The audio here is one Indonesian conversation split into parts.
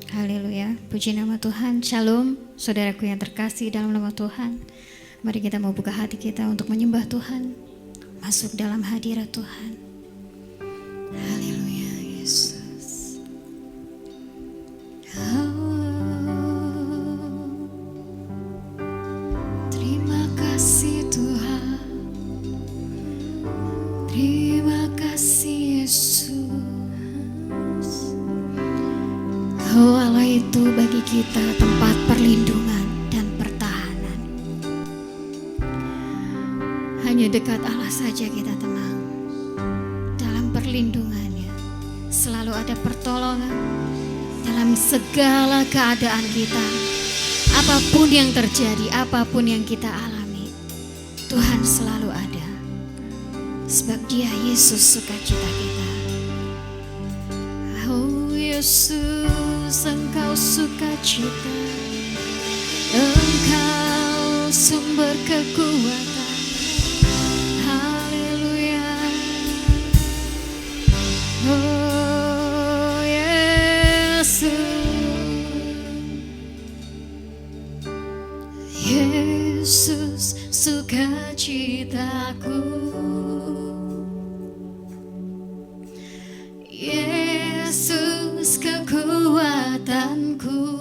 Haleluya, puji nama Tuhan. Shalom, saudaraku yang terkasih dalam nama Tuhan. Mari kita mau buka hati kita untuk menyembah Tuhan, masuk dalam hadirat Tuhan. Haleluya, Yesus. Terima kasih Tuhan, terima kasih Yesus. Oh Allah itu bagi kita tempat perlindungan dan pertahanan. Hanya dekat Allah saja kita tenang. Dalam perlindungannya selalu ada pertolongan dalam segala keadaan kita. Apapun yang terjadi, apapun yang kita alami, Tuhan selalu ada. Sebab Dia Yesus sukacita kita. Oh Yesus, Engkau sukacita, Engkau sumber kekuatan. Haleluya. Oh Yesus, Yesus sukacitaku, Yesus kekuatanku,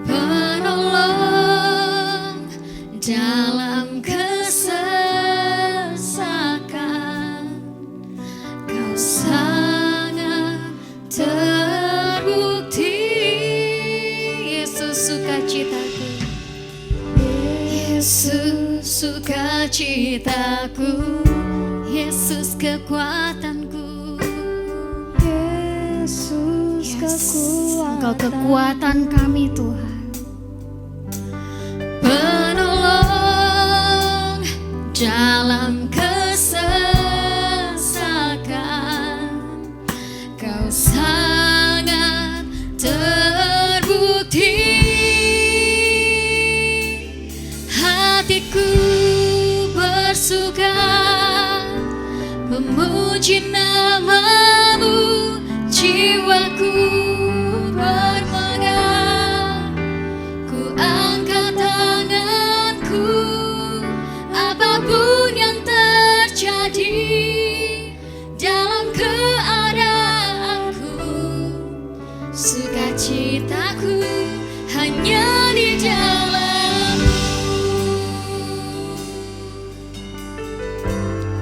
penolong dalam kesesakan. Kau sangat terbukti, Yesus sukacitaku, Yesus sukacitaku, Yesus kekuatanku. Engkau kekuatan kami Tuhan, penolong dalam kesesakan. Kau sangat terbukti, hatiku bersuka memuji nama-Mu, jiwaku bermegah, ku angkat tanganku, apapun yang terjadi dalam keadaanku. Sukacitaku hanya di dalam-Mu.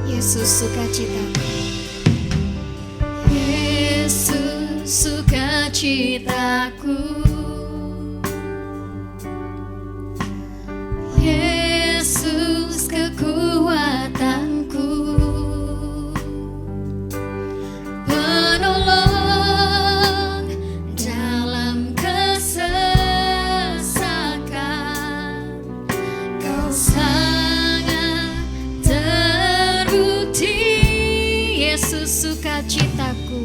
Yesus sukacitaku, Yesus sukacitaku, Yesus kekuatanku, penolong dalam kesesakan. Kau sangat terbukti, Yesus sukacitaku,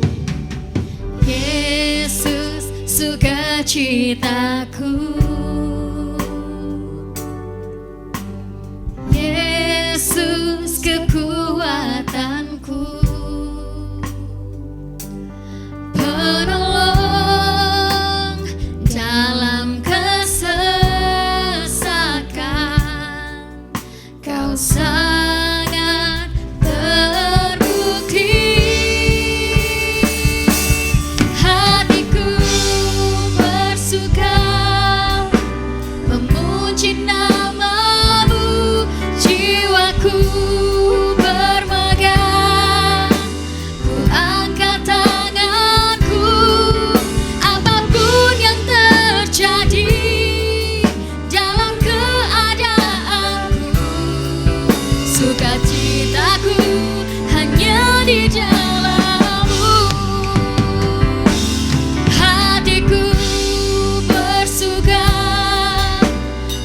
Yesus sukacitaku, Yesus kekuatanku, penolong dalam kesesakan. Kau sangat terbukti, hatiku bersuka memuji nama-Mu, jiwaku bermegah, ku angkat tanganku, apapun yang terjadi dalam keadaanku. Sukacitaku hanya di dalam-Mu, hatiku bersuka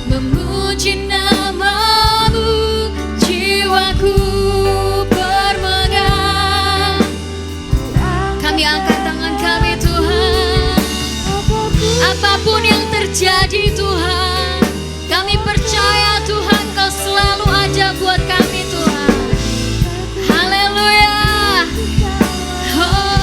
memuji nama-Mu, jiwaku bermegah. Kami angkat tangan kami Tuhan, apapun yang terjadi Tuhan, kami percaya Tuhan Kau selalu ada buat kami Tuhan. Haleluya. Oh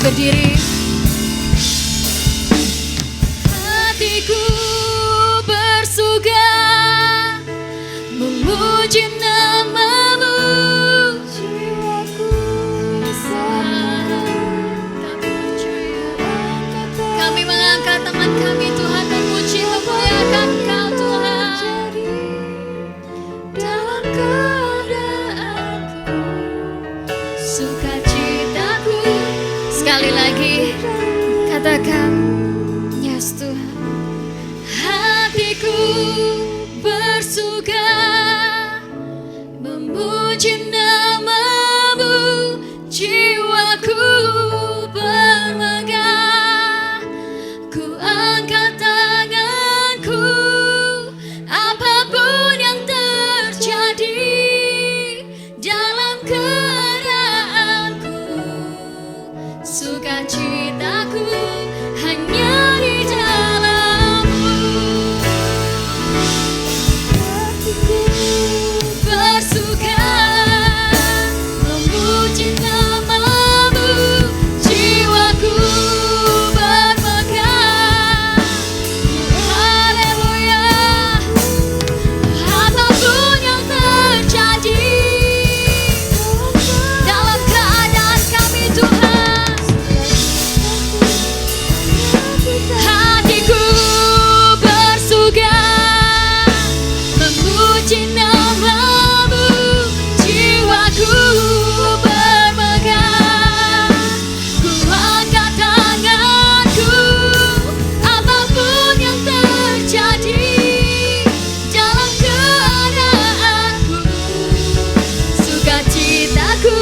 berdiri. Hatiku bersuka memuji nama-Mu, jiwaku kami mengangkat tangan kami Tuhan, memuji memuliakan Kau Tuhan. Dalam keadaanku, sukacitaku. Sekali lagi katakan, yes Tuhan. Hatiku bersuka memuji nama-Mu, jiwaku bermegah. Ku angkat tanganku, apapun yang terjadi dalam keadaanku, sukacitaku hanya di dalam-Mu. Hatiku bersuka memuji nama-Mu, jiwaku bermegah. Haleluya. Apapun yang terjadi dalam keadaan kami Tuhan, hatiku bersuka memuji nama-Mu, jiwaku bermegah. Ku angkat tanganku, apapun yang terjadi dalam keadaanku, sukacitaku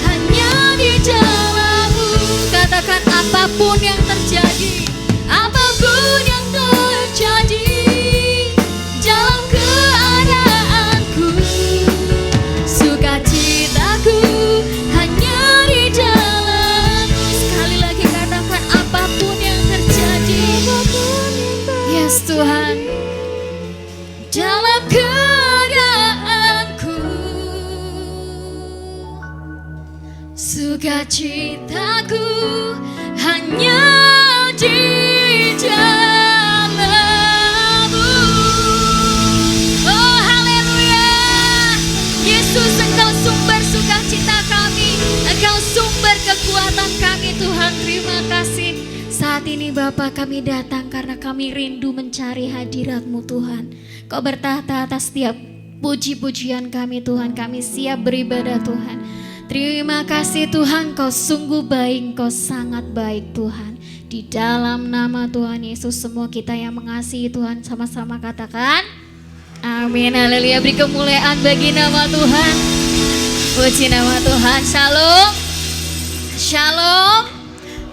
hanya di dalam-Mu. Katakan, apapun yang terjadi, apapun yang terjadi dalam keadaanku, sukacitaku hanya di dalam-Mu. Sekali lagi katakan, apapun yang terjadi, yes Tuhan, dalam keadaanku, sukacitaku hanya di dalam-Mu. Oh haleluya. Yesus, Engkau sumber sukacita kami, Engkau sumber kekuatan kami Tuhan. Terima kasih. Saat ini Bapa, kami datang karena kami rindu mencari hadirat-Mu Tuhan. Kau bertahta atas setiap puji-pujian kami Tuhan. Kami siap beribadah Tuhan. Terima kasih Tuhan, Kau sungguh baik, Kau sangat baik Tuhan. Di dalam nama Tuhan Yesus, semua kita yang mengasihi Tuhan sama-sama katakan amin. Haleluya. Beri kemuliaan bagi nama Tuhan. Puji nama Tuhan. Shalom. Shalom.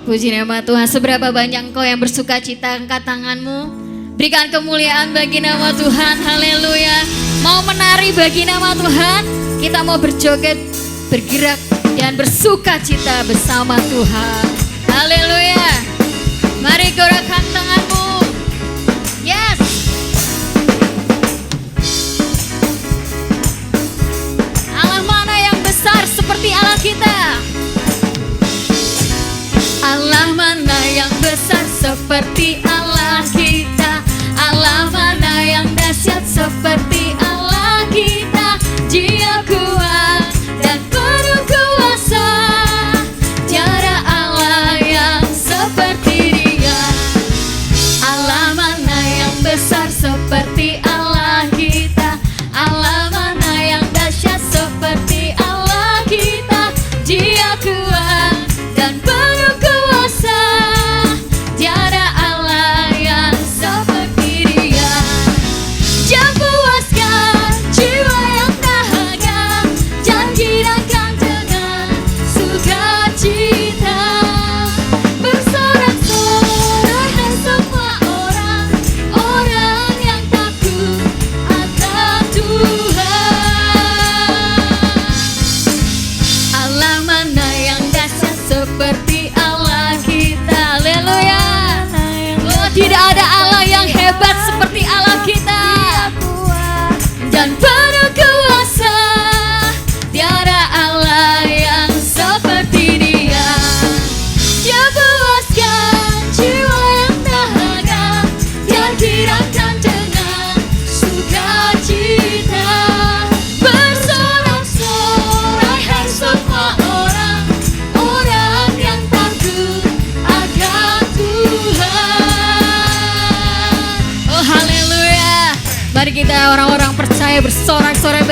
Puji nama Tuhan. Seberapa banyak engkau yang bersuka cita, angkat tanganmu. Berikan kemuliaan bagi nama Tuhan. Haleluya. Mau menari bagi nama Tuhan. Kita mau berjoget, bergerak dan bersuka cita bersama Tuhan. Haleluya. Mari gerakkan tanganmu. Yes. Allah mana yang besar seperti Allah kita? Allah mana yang besar seperti Allah kita? Allah mana yang dahsyat seperti Allah kita? Dia kuat dan penuh kuasa, tiada Allah yang seperti Dia. Allah mana yang besar seperti Allah kita? Allah mana yang dahsyat seperti Allah kita? Dia kuat dan penuh kuasa, tiada Allah yang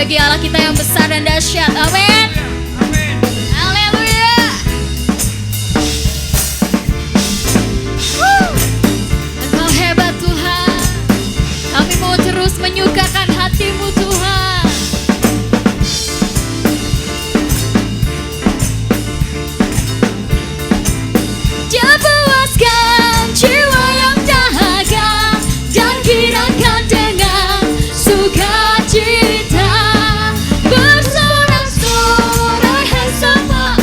bagi Allah kita yang besar dan dahsyat. Amin. Haleluya. Engkau hebat Tuhan. Kami mau terus menyukakan hati-Mu Tuhan. Dia puaskan jiwa yang dahaga dan gerakkan dengan sukacita. Bersorak-sorai hai semua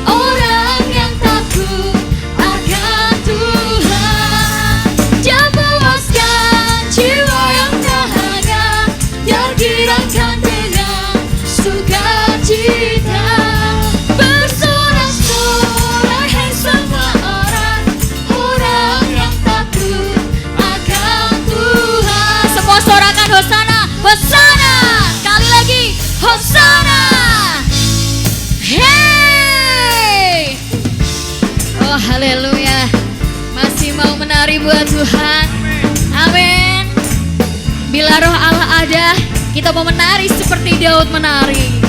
orang yang takut akan Tuhan. Dia puaskan jiwa yang dahaga dan gerakkan dengan sukacita. Bersorak-sorai hai semua orang yang takut akan Tuhan. Semua sorakan Hosana, Hosana. Sekali lagi, Hosana. Hey. Oh haleluya. Masih mau menari buat Tuhan. Amin. Bila roh Allah ada, kita mau menari seperti Daud menari.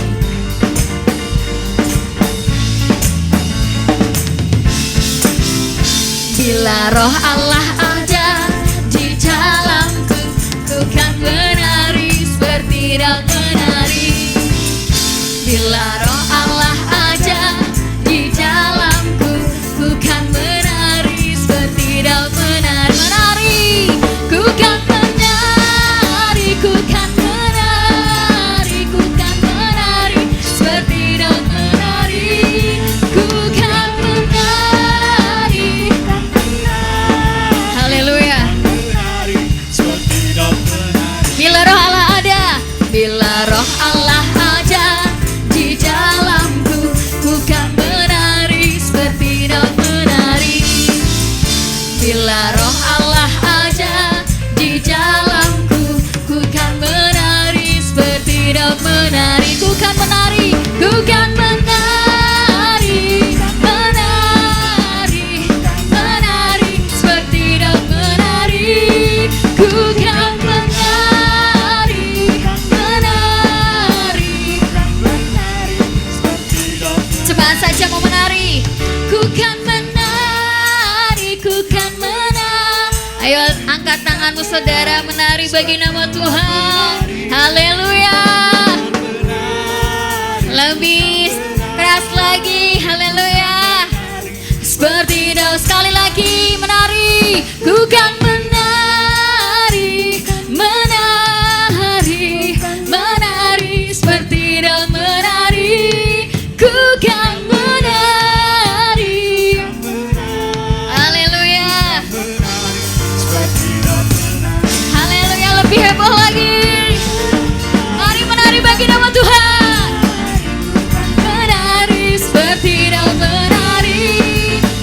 Bila roh Allah ada di dalamku, ku kan menari seperti Daud menari. Bila roh Allah ada di dalamku, ku kan menari seperti Daud menari. Menari, ku kan menari, ku kan menari, ku kan menari seperti Daud menari. Ku kan menari. Haleluya. Bila roh Allah ada, bila roh Allah ada di dalamku, ku kan menari seperti Daud menari. Bila roh Allah ada di dalamku, ku kan menari seperti Daud menari. Ku kan menari, ku kan menari, menari, menari seperti Daud menari. Ku kan menari, menari, cepat saja mau menari. Ku kan menari, ku kan menari. Ayo angkat tanganmu saudara, menari bagi nama Tuhan. Haleluya. Lebih keras lagi, haleluya. Seperti Daud, sekali lagi menari. Ku kan menari, menari, menari seperti Daud menari. Ku kan menari. Haleluya. Haleluya, lebih heboh lagi. Mari menari bagi nama Tuhan. Menari seperti Daud menari.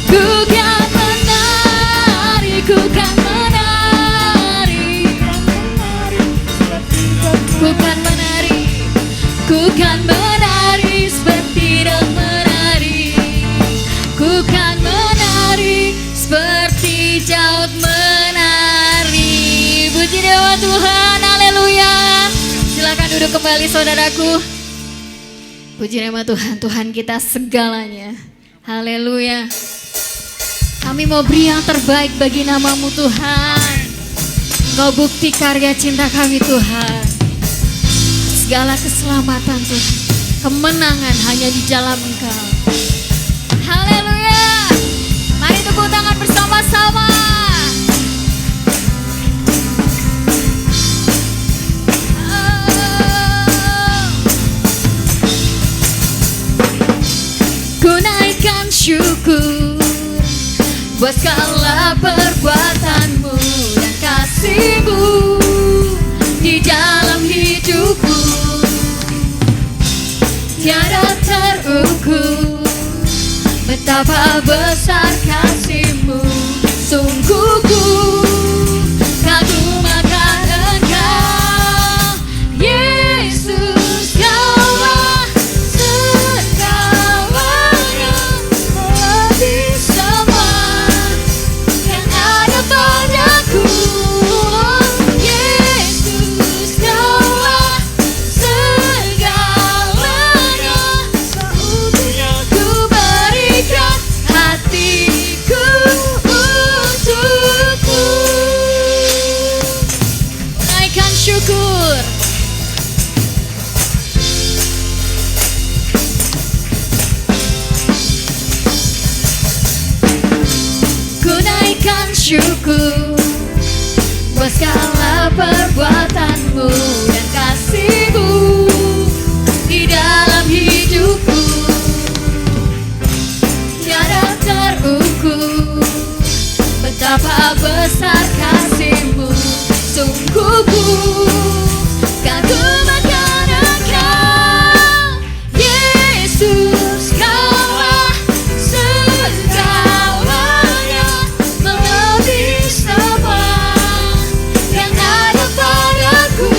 Ku kan menari, ku kan menari. Ku kan menari, ku kan menari seperti Daud menari. Ku kan menari seperti Daud menari. Puji nama Tuhan, haleluya. Silakan duduk kembali saudaraku. Puji nama Tuhan, Tuhan kita segalanya. Haleluya. Kami mau beri yang terbaik bagi nama-Mu Tuhan. Engkau bukti karya cinta kami Tuhan. Segala keselamatan Tuhan, kemenangan hanya di dalam Engkau. Haleluya. Mari tepuk tangan bersama-sama. Ku naikkan syukur buat segala perbuatan-Mu dan kasih-Mu di dalam hidupku. Tiada terukur betapa besar kasih-Mu. Sungguh ku kagum akan Engkau, Yesus. Kaulah segalanya, lebih semua yang ada padaku. Yesus, Kaulah bersyukur buat segala perbuatanmu dan kasihmu di dalam hidupku. Tiada terukur betapa besar kasihmu, sungguh ku kagum akan Engkau, Yesus. Kaulah segalanya, melebihi semua yang ada padaku.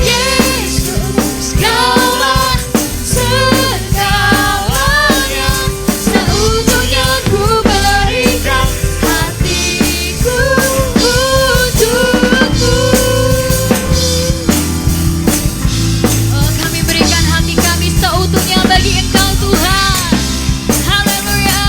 Yesus, Kaulah segalanya, seutuhnya ku berikan hatiku untukmu. Oh, kami berikan hati kami seutuhnya bagi Engkau Tuhan. Haleluya.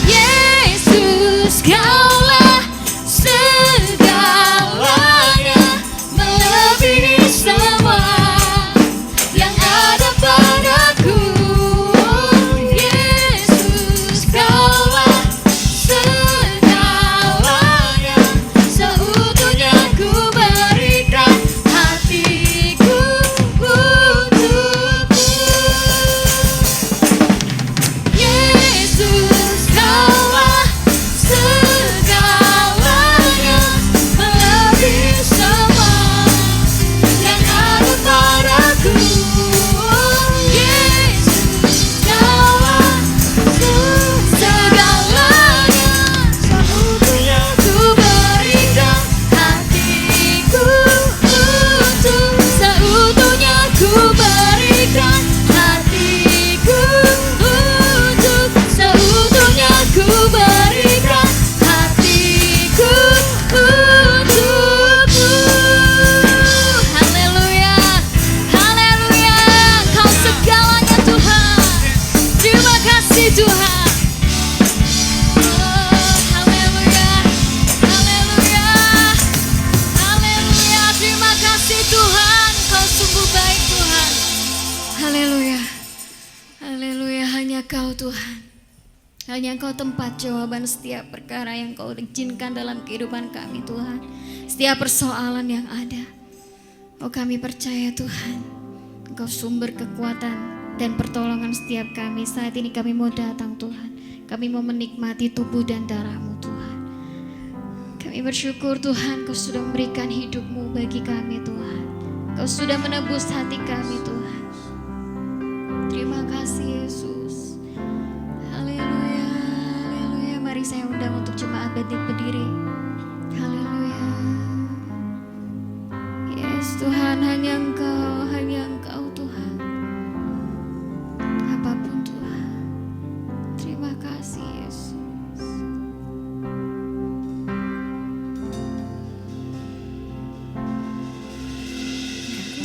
Yesus, Kaulah segalanya, melebihi semua yang ada padaku. Yesus, Kaulah segalanya, seutuhnya ku berikan hatiku untukmu. Yesus, Kaulah segalanya, melebihi semua yang ada padaku. Yesus, Kaulah segalanya, seutuhnya ku berikan hatiku untuk, seutuhnya ku berikan hatiku untuk, seutuhnya ku berikan hatiku untukmu. Haleluya, haleluya, Kau segalanya Tuhan. Terima kasih Tuhan. Oh, haleluya, haleluya, haleluya. Terima kasih Tuhan, Kau sungguh baik Tuhan. Haleluya, haleluya. Hanya Kau Tuhan, hanya Engkau tempat jawaban setiap perkara yang Kau izinkan dalam kehidupan kami Tuhan. Setiap persoalan yang ada, oh kami percaya Tuhan, Engkau sumber kekuatan dan pertolongan setiap kami. Saat ini kami mau datang Tuhan, kami mau menikmati tubuh dan darah-Mu Tuhan. Kami bersyukur Tuhan, Kau sudah memberikan hidup-Mu bagi kami Tuhan. Kau sudah menebus hati kami Tuhan. Terima kasih Yesus. Haleluya, haleluya. Mari saya undang untuk jemaat berdiri. Haleluya. Yes Tuhan, hanya Engkau Tuhan. Apapun Tuhan. Terima kasih Yesus.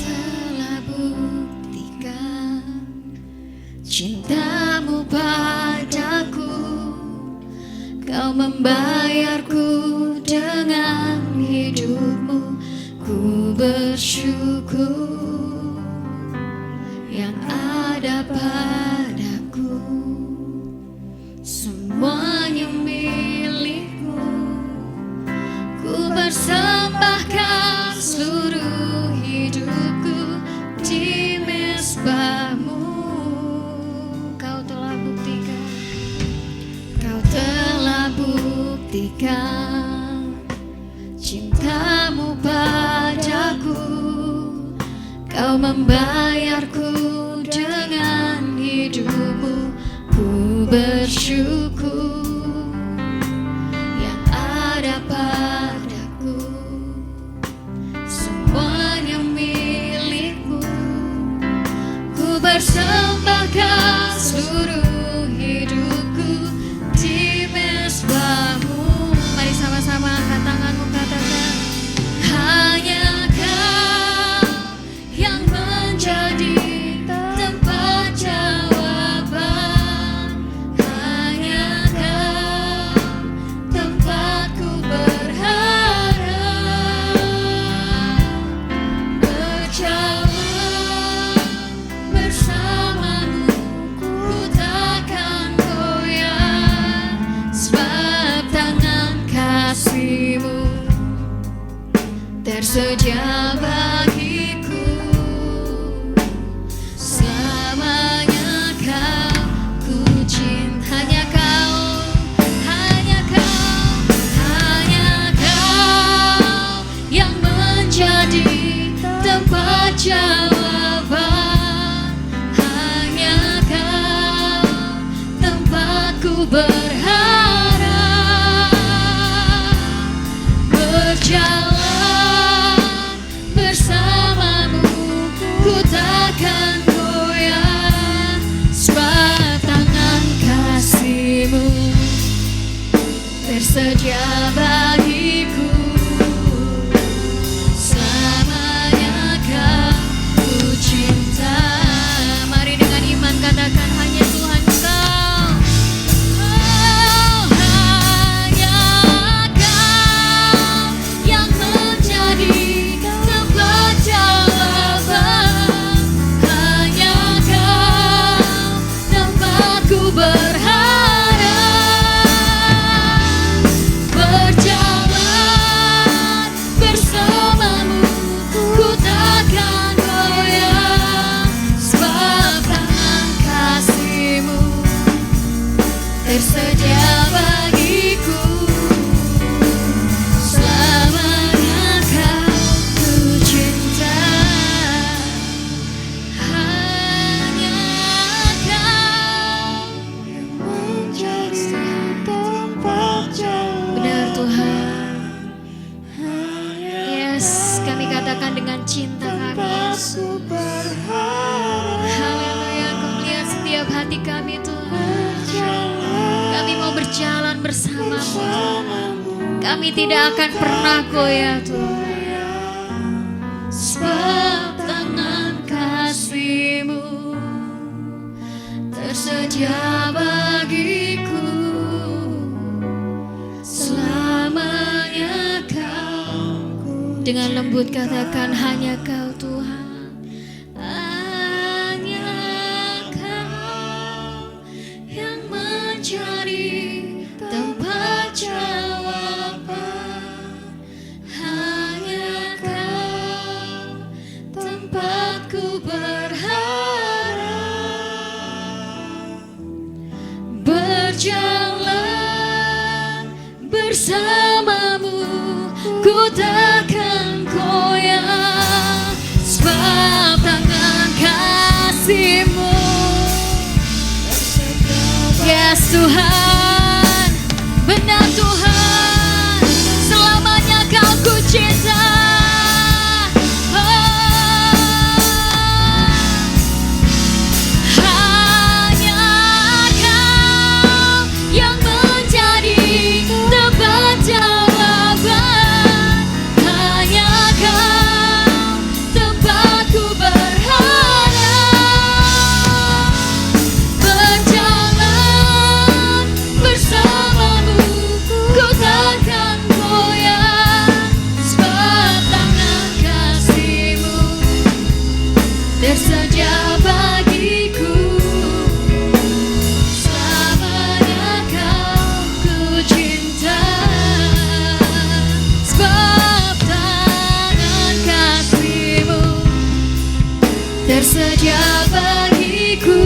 Telah buktikan cinta-Mu padaku, Kau membayarku dengan hidup-Mu. Ku bersyukur yang ada padaku, semuanya milik-Mu. Ku persembahkan seluruh hidupku di mezbah-Mu. Kau telah buktikan, Kau telah buktikan cinta-Mu padaku. Kau membayarku dengan hidup-Mu. Ku bersyukur yang ada padaku, semuanya milik-Mu. Ku persembahkan seluruh hidupku di mezbah-Mu. Mari sama-sama angkat tanganmu, katakan, hanya Kau yang menjadi tempat jawaban. tersedia bagiku. Selamanya kau ku cinta. Hanya kau, hanya kau, hanya kau yang menjadi tempat jawaban. Hanya kau tempatku berharap. Berjalan bersamamu, ku takkan goyah, sebab tangan kasih-Mu tersedia bagiku. Selamanya kau ku cinta. Mari dengan iman katakan, hanya Tuhan Kau. Oh, hanya Kau yang menjadi tempat jawaban. Hanya Kau tempatku berharap. Berjalan bersamamu, ku takkan goyah, sebab tangan kasih-Mu tersedia bagiku. Selamanya kau ku cinta. Hanya kau yang menjadi tempat jalan. Benar Tuhan. Yes, kami katakan dengan cinta kami. Haleluya, Kau melihat setiap hati kami Tuhan. Kami mau berjalan bersama-Mu. Kami tidak akan pernah goyah Tuhan, sebab tangan kasih-Mu tersedia bagiku. Selamanya Kau. Dengan lembut katakan, hanya Kau Tuhan. Hanya Kau yang mencari tempat jawaban. Hanya Kau tempatku berharap. Berjalan bersamamu, ku takkan goyah, sebab tangan kasih-Mu. Yes Tuhan, benar Tuhan, selamanya Kau ku cinta. Hanya Kau yang menjadi tempat jawaban. Hanya Kau tempatku berharap. Berjalan bersamamu, ku takkan goyah, sebab tangan kasih-Mu tersedia bagiku. Selamanya Kau ku cinta, sebab tangan kasih-Mu tersedia bagiku.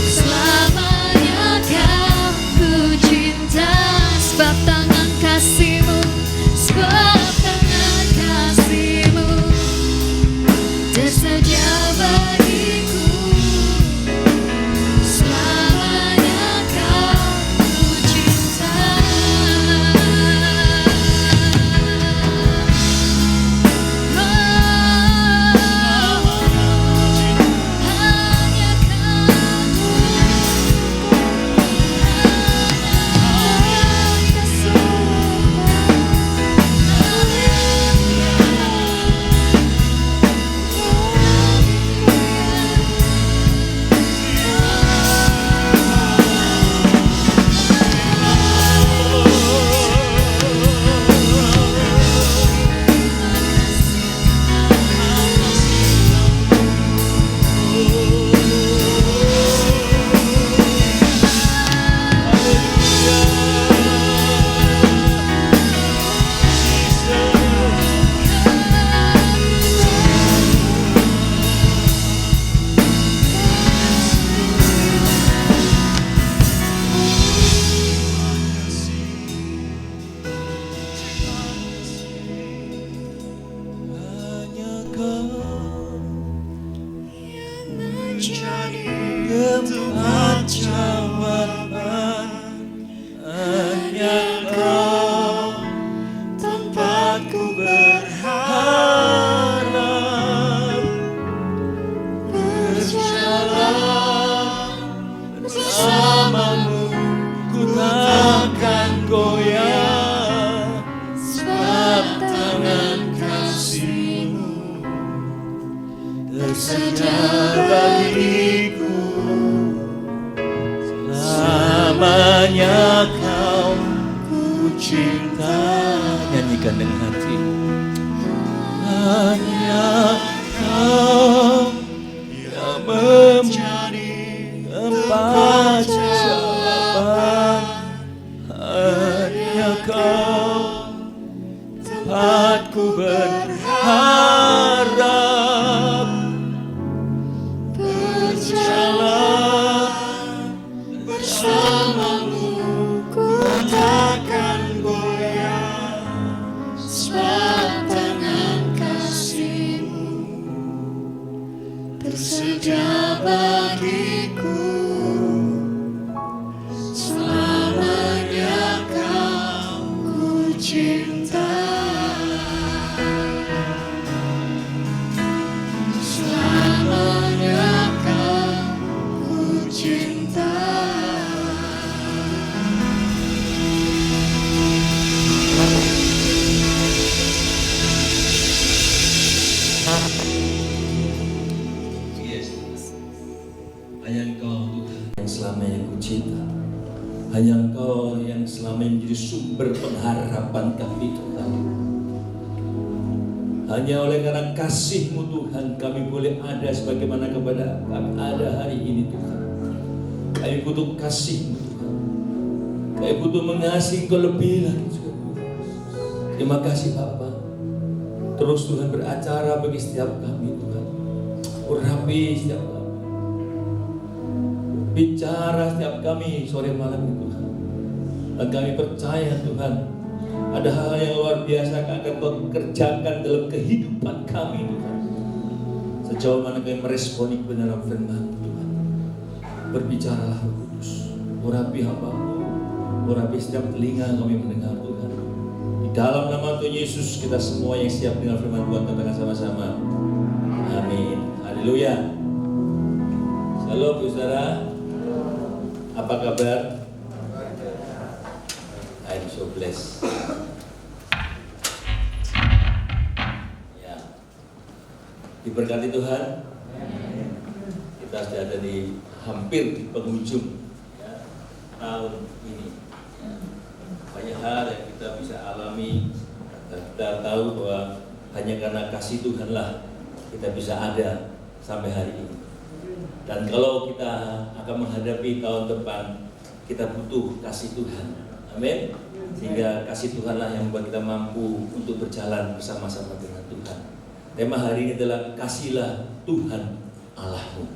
Selamanya Kau ku cinta, sebab tangan kasih-Mu, sebab tangan kasih-Mu tersedia bagiku. Selamanya Kau ku cinta. bersedia bagiku. Selamanya Kau ku cinta. Nyanyikan dengan hati. Hanya Kau yang menjadi tempat jawaban. Hanya Kau tempatku berharap. Berjalan bersamamu, ku takkan goyah. Sebab tangan kasih-Mu bersedia bagiku. Selamanya Kau ku cinta. Selamanya Kau ku cinta. Hanya Engkau Tuhan yang selamanya ku cinta. Hanya Engkau yang selamanya menjadi sumber pengharapan kami Tuhan. Hanya oleh karena kasih-Mu Tuhan kami boleh ada sebagaimana kepada kami ada hari ini Tuhan. Kami butuh kasih-Mu Tuhan. Kami butuh mengasihi Engkau lebih lagi Tuhan. Terima kasih Bapa. Terus Tuhan beracara bagi setiap kami Tuhan. Urapi setiap kami. Bicara setiap kami sore malam ini Tuhan. Dan kami percaya Tuhan, ada hal yang luar biasa yang akan Kau kerjakan dalam kehidupan kami Tuhan. Sejauh mana kami meresponi kebenaran firman Tuhan. Berbicaralah Roh Kudus. Urapi hamba-Mu, urapi setiap telinga kami mendengar Tuhan. Di dalam nama Tuhan Yesus kita semua yang siap dengar firman Tuhan katakan sama-sama. Amin. Haleluya. Shalom saudara. Apa kabar? I'm so blessed. Ya, diberkati Tuhan. Kita sudah ada di hampir di penghujung ya, tahun ini. Ya, banyak hal yang kita bisa alami. Kita tahu bahwa hanya karena kasih Tuhanlah kita bisa ada sampai hari ini. Dan kalau kita akan menghadapi tahun depan, kita butuh kasih Tuhan. Amin. Sehingga kasih Tuhanlah yang membuat kita mampu untuk berjalan bersama-sama dengan Tuhan. Tema hari ini adalah kasihlah Tuhan Allahmu.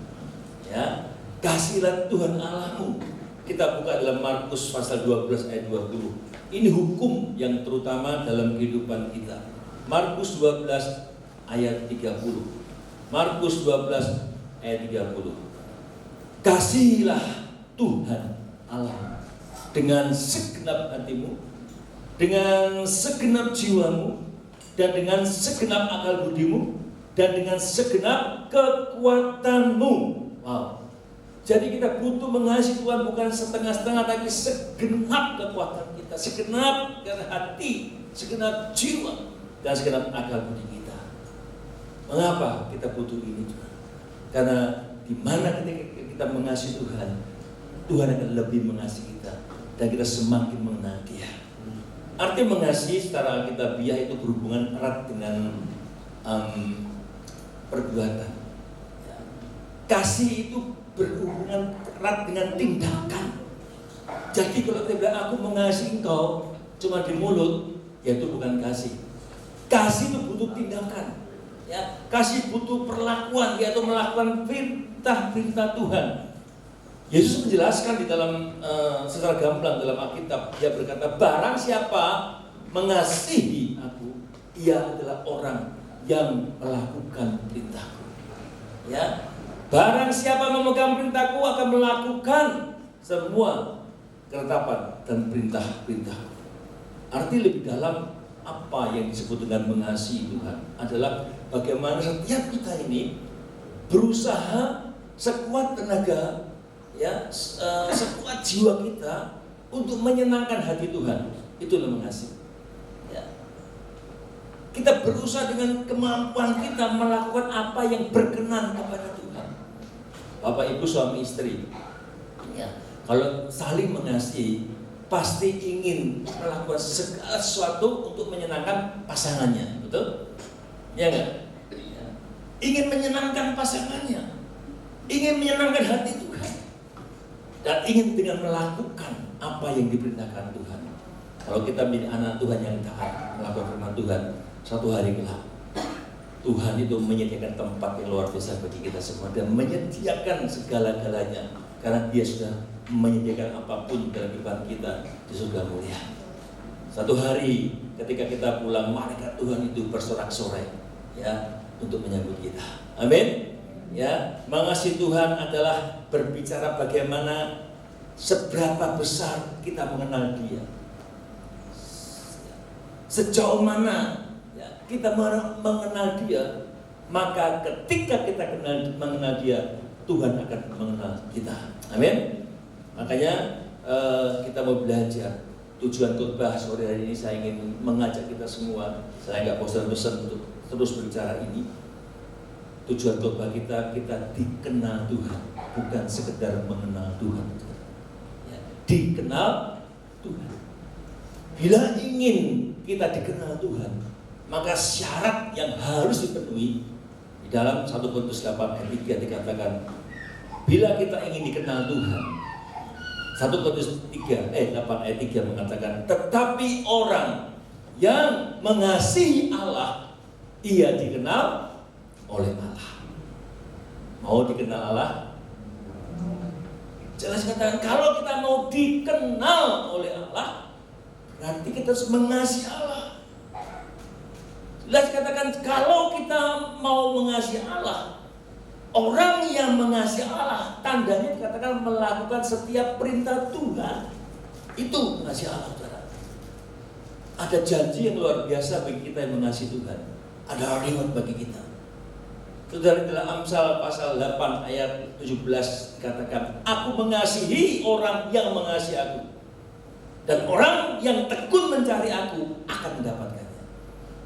Ya, kasihlah Tuhan Allahmu. Kita buka dalam Markus pasal 12 ayat 20. Ini hukum yang terutama dalam kehidupan kita. Markus 12 ayat 30. Markus 12 ayat 30. Kasihilah Tuhan Allah dengan segenap hatimu, dengan segenap jiwamu, dan dengan segenap akal budimu, dan dengan segenap kekuatanmu. Wow. Jadi kita butuh mengasihi Tuhan bukan setengah-setengah, tapi segenap kekuatan kita, segenap hati, segenap jiwa, dan segenap akal budi kita. Mengapa kita butuh ini Tuhan? Karena di mana ketika kita mengasihi Tuhan, Tuhan akan lebih mengasihi kita dan kita semakin mengenal Dia. Arti mengasihi secara alkitabiah itu berhubungan erat dengan perbuatan. Kasih itu berhubungan erat dengan tindakan. Jadi kalau kita bilang aku mengasihi engkau cuma di mulut, ya itu bukan kasih. Kasih itu butuh tindakan. Ya, kasih butuh perlakuan, yaitu melakukan perintah-perintah Tuhan. Yesus menjelaskan di dalam secara gamblang dalam Alkitab, Dia berkata, barang siapa mengasihi aku, ia adalah orang yang melakukan perintahku. Ya, barang siapa memegang perintahku akan melakukan semua ketetapan dan perintah-perintahku. Arti lebih dalam apa yang disebut dengan mengasihi Tuhan adalah bagaimana setiap kita ini berusaha sekuat tenaga, ya, sekuat jiwa kita untuk menyenangkan hati Tuhan. Itulah mengasihi. Ya. Kita berusaha dengan kemampuan kita melakukan apa yang berkenan kepada Tuhan. Bapak Ibu suami istri, ya, kalau saling mengasihi, pasti ingin melakukan segala sesuatu untuk menyenangkan pasangannya, betul? Ya enggak? Ya. Ingin menyenangkan pasangannya, ingin menyenangkan hati Tuhan, dan ingin dengan melakukan apa yang diperintahkan Tuhan. Kalau kita menjadi anak Tuhan yang taat melakukan firman Tuhan, suatu hari kelak Tuhan itu menyediakan tempat yang luar biasa bagi kita semua dan menyediakan segala-galanya, karena Dia sudah menyediakan apapun dalam kehidupan kita di surga mulia. Satu hari ketika kita pulang, malaikat Tuhan itu bersorak-sorai, ya, untuk menyambut kita. Amin. Ya, mengasihi Tuhan adalah berbicara bagaimana seberapa besar kita mengenal Dia, sejauh mana ya, kita mengenal Dia. Maka ketika kita mengenal Dia, Tuhan akan mengenal kita. Amin. Makanya kita mau belajar. Tujuan khotbah sore hari ini saya ingin mengajak kita semua. Saya nggak bosan-bosan untuk terus berbicara ini. Tujuan khotbah kita dikenal Tuhan, bukan sekedar mengenal Tuhan. Ya, dikenal Tuhan. Bila ingin kita dikenal Tuhan, maka syarat yang harus dipenuhi di dalam 1 Korintus 8 ayat 3 dikatakan, bila kita ingin dikenal Tuhan, 1 Korintus 8 ayat 3 mengatakan, tetapi orang yang mengasihi Allah, ia dikenal oleh Allah. Mau dikenal Allah? Jelas katakan, kalau kita mau dikenal oleh Allah, berarti kita harus mengasihi Allah. Jelas katakan, kalau kita mau mengasihi Allah, orang yang mengasihi Allah, tandanya dikatakan melakukan setiap perintah Tuhan, itu mengasihi Allah. Saudara. Ada janji yang luar biasa bagi kita yang mengasihi Tuhan. Ada reward bagi kita. Saudara, dalam Amsal pasal 8 ayat 17 dikatakan, aku mengasihi orang yang mengasihi aku, dan orang yang tekun mencari aku akan mendapatkannya.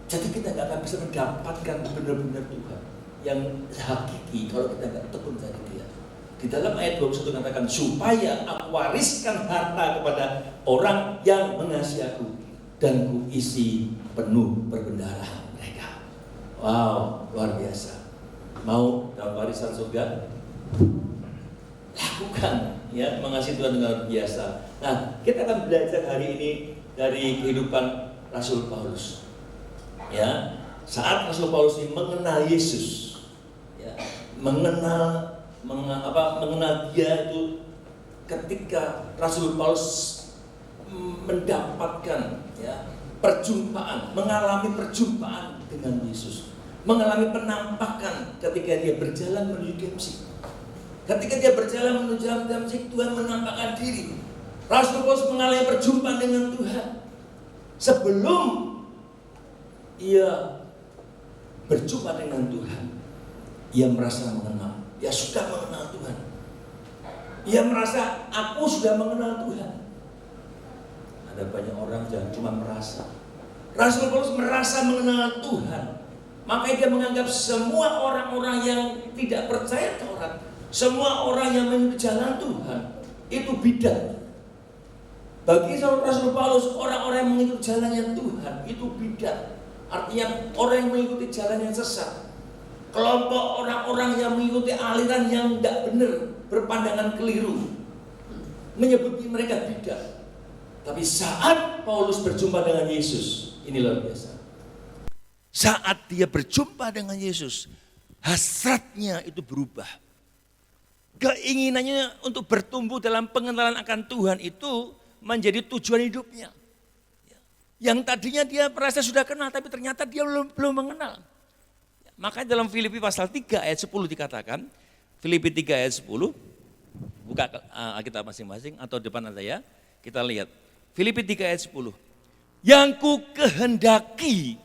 Jadi kita gak akan bisa mendapatkan benar-benar Tuhan yang hakiki kalau kita gak tekun mencari Dia. Di dalam ayat 21 katakan, supaya aku wariskan harta kepada orang yang mengasihi aku, dan ku isi penuh perbendaharaan mereka. Wow, luar biasa. Mau dapat warisan surga? Lakukan, ya, mengasihi Tuhan dengan luar biasa. Nah, kita akan belajar hari ini dari kehidupan Rasul Paulus. Ya, saat Rasul Paulus ini mengenal Yesus, ya, mengenal Dia itu ketika Rasul Paulus mendapatkan, ya, perjumpaan, mengalami perjumpaan dengan Yesus, mengalami penampakan ketika dia berjalan menuju Damsyik. Ketika dia berjalan menuju Damsyik, Tuhan menampakkan diri. Rasul Paulus mengalami perjumpaan dengan Tuhan. Sebelum ia berjumpa dengan Tuhan, ia merasa mengenal. Ia sudah mengenal Tuhan. Ia merasa, aku sudah mengenal Tuhan. Ada banyak orang yang cuma merasa. Rasul Paulus merasa mengenal Tuhan. Makanya dia menganggap semua orang-orang yang tidak percaya Taurat, semua orang yang mengikuti jalan Tuhan, itu bidat. Bagi Rasul Paulus, orang-orang yang mengikuti jalannya Tuhan itu bidat. Artinya orang yang mengikuti jalan yang sesat. Kelompok orang-orang yang mengikuti aliran yang tidak benar, berpandangan keliru, menyebuti mereka bidat. Tapi saat Paulus berjumpa dengan Yesus, ini luar biasa. Saat dia berjumpa dengan Yesus, hasratnya itu berubah. Keinginannya untuk bertumbuh dalam pengenalan akan Tuhan itu menjadi tujuan hidupnya. Yang tadinya dia merasa sudah kenal, tapi ternyata dia belum mengenal. Makanya dalam Filipi pasal 3 ayat 10 dikatakan, Filipi 3 ayat 10, buka Alkitab masing-masing atau depan Anda ya, kita lihat. Filipi 3 ayat 10, yang ku kehendaki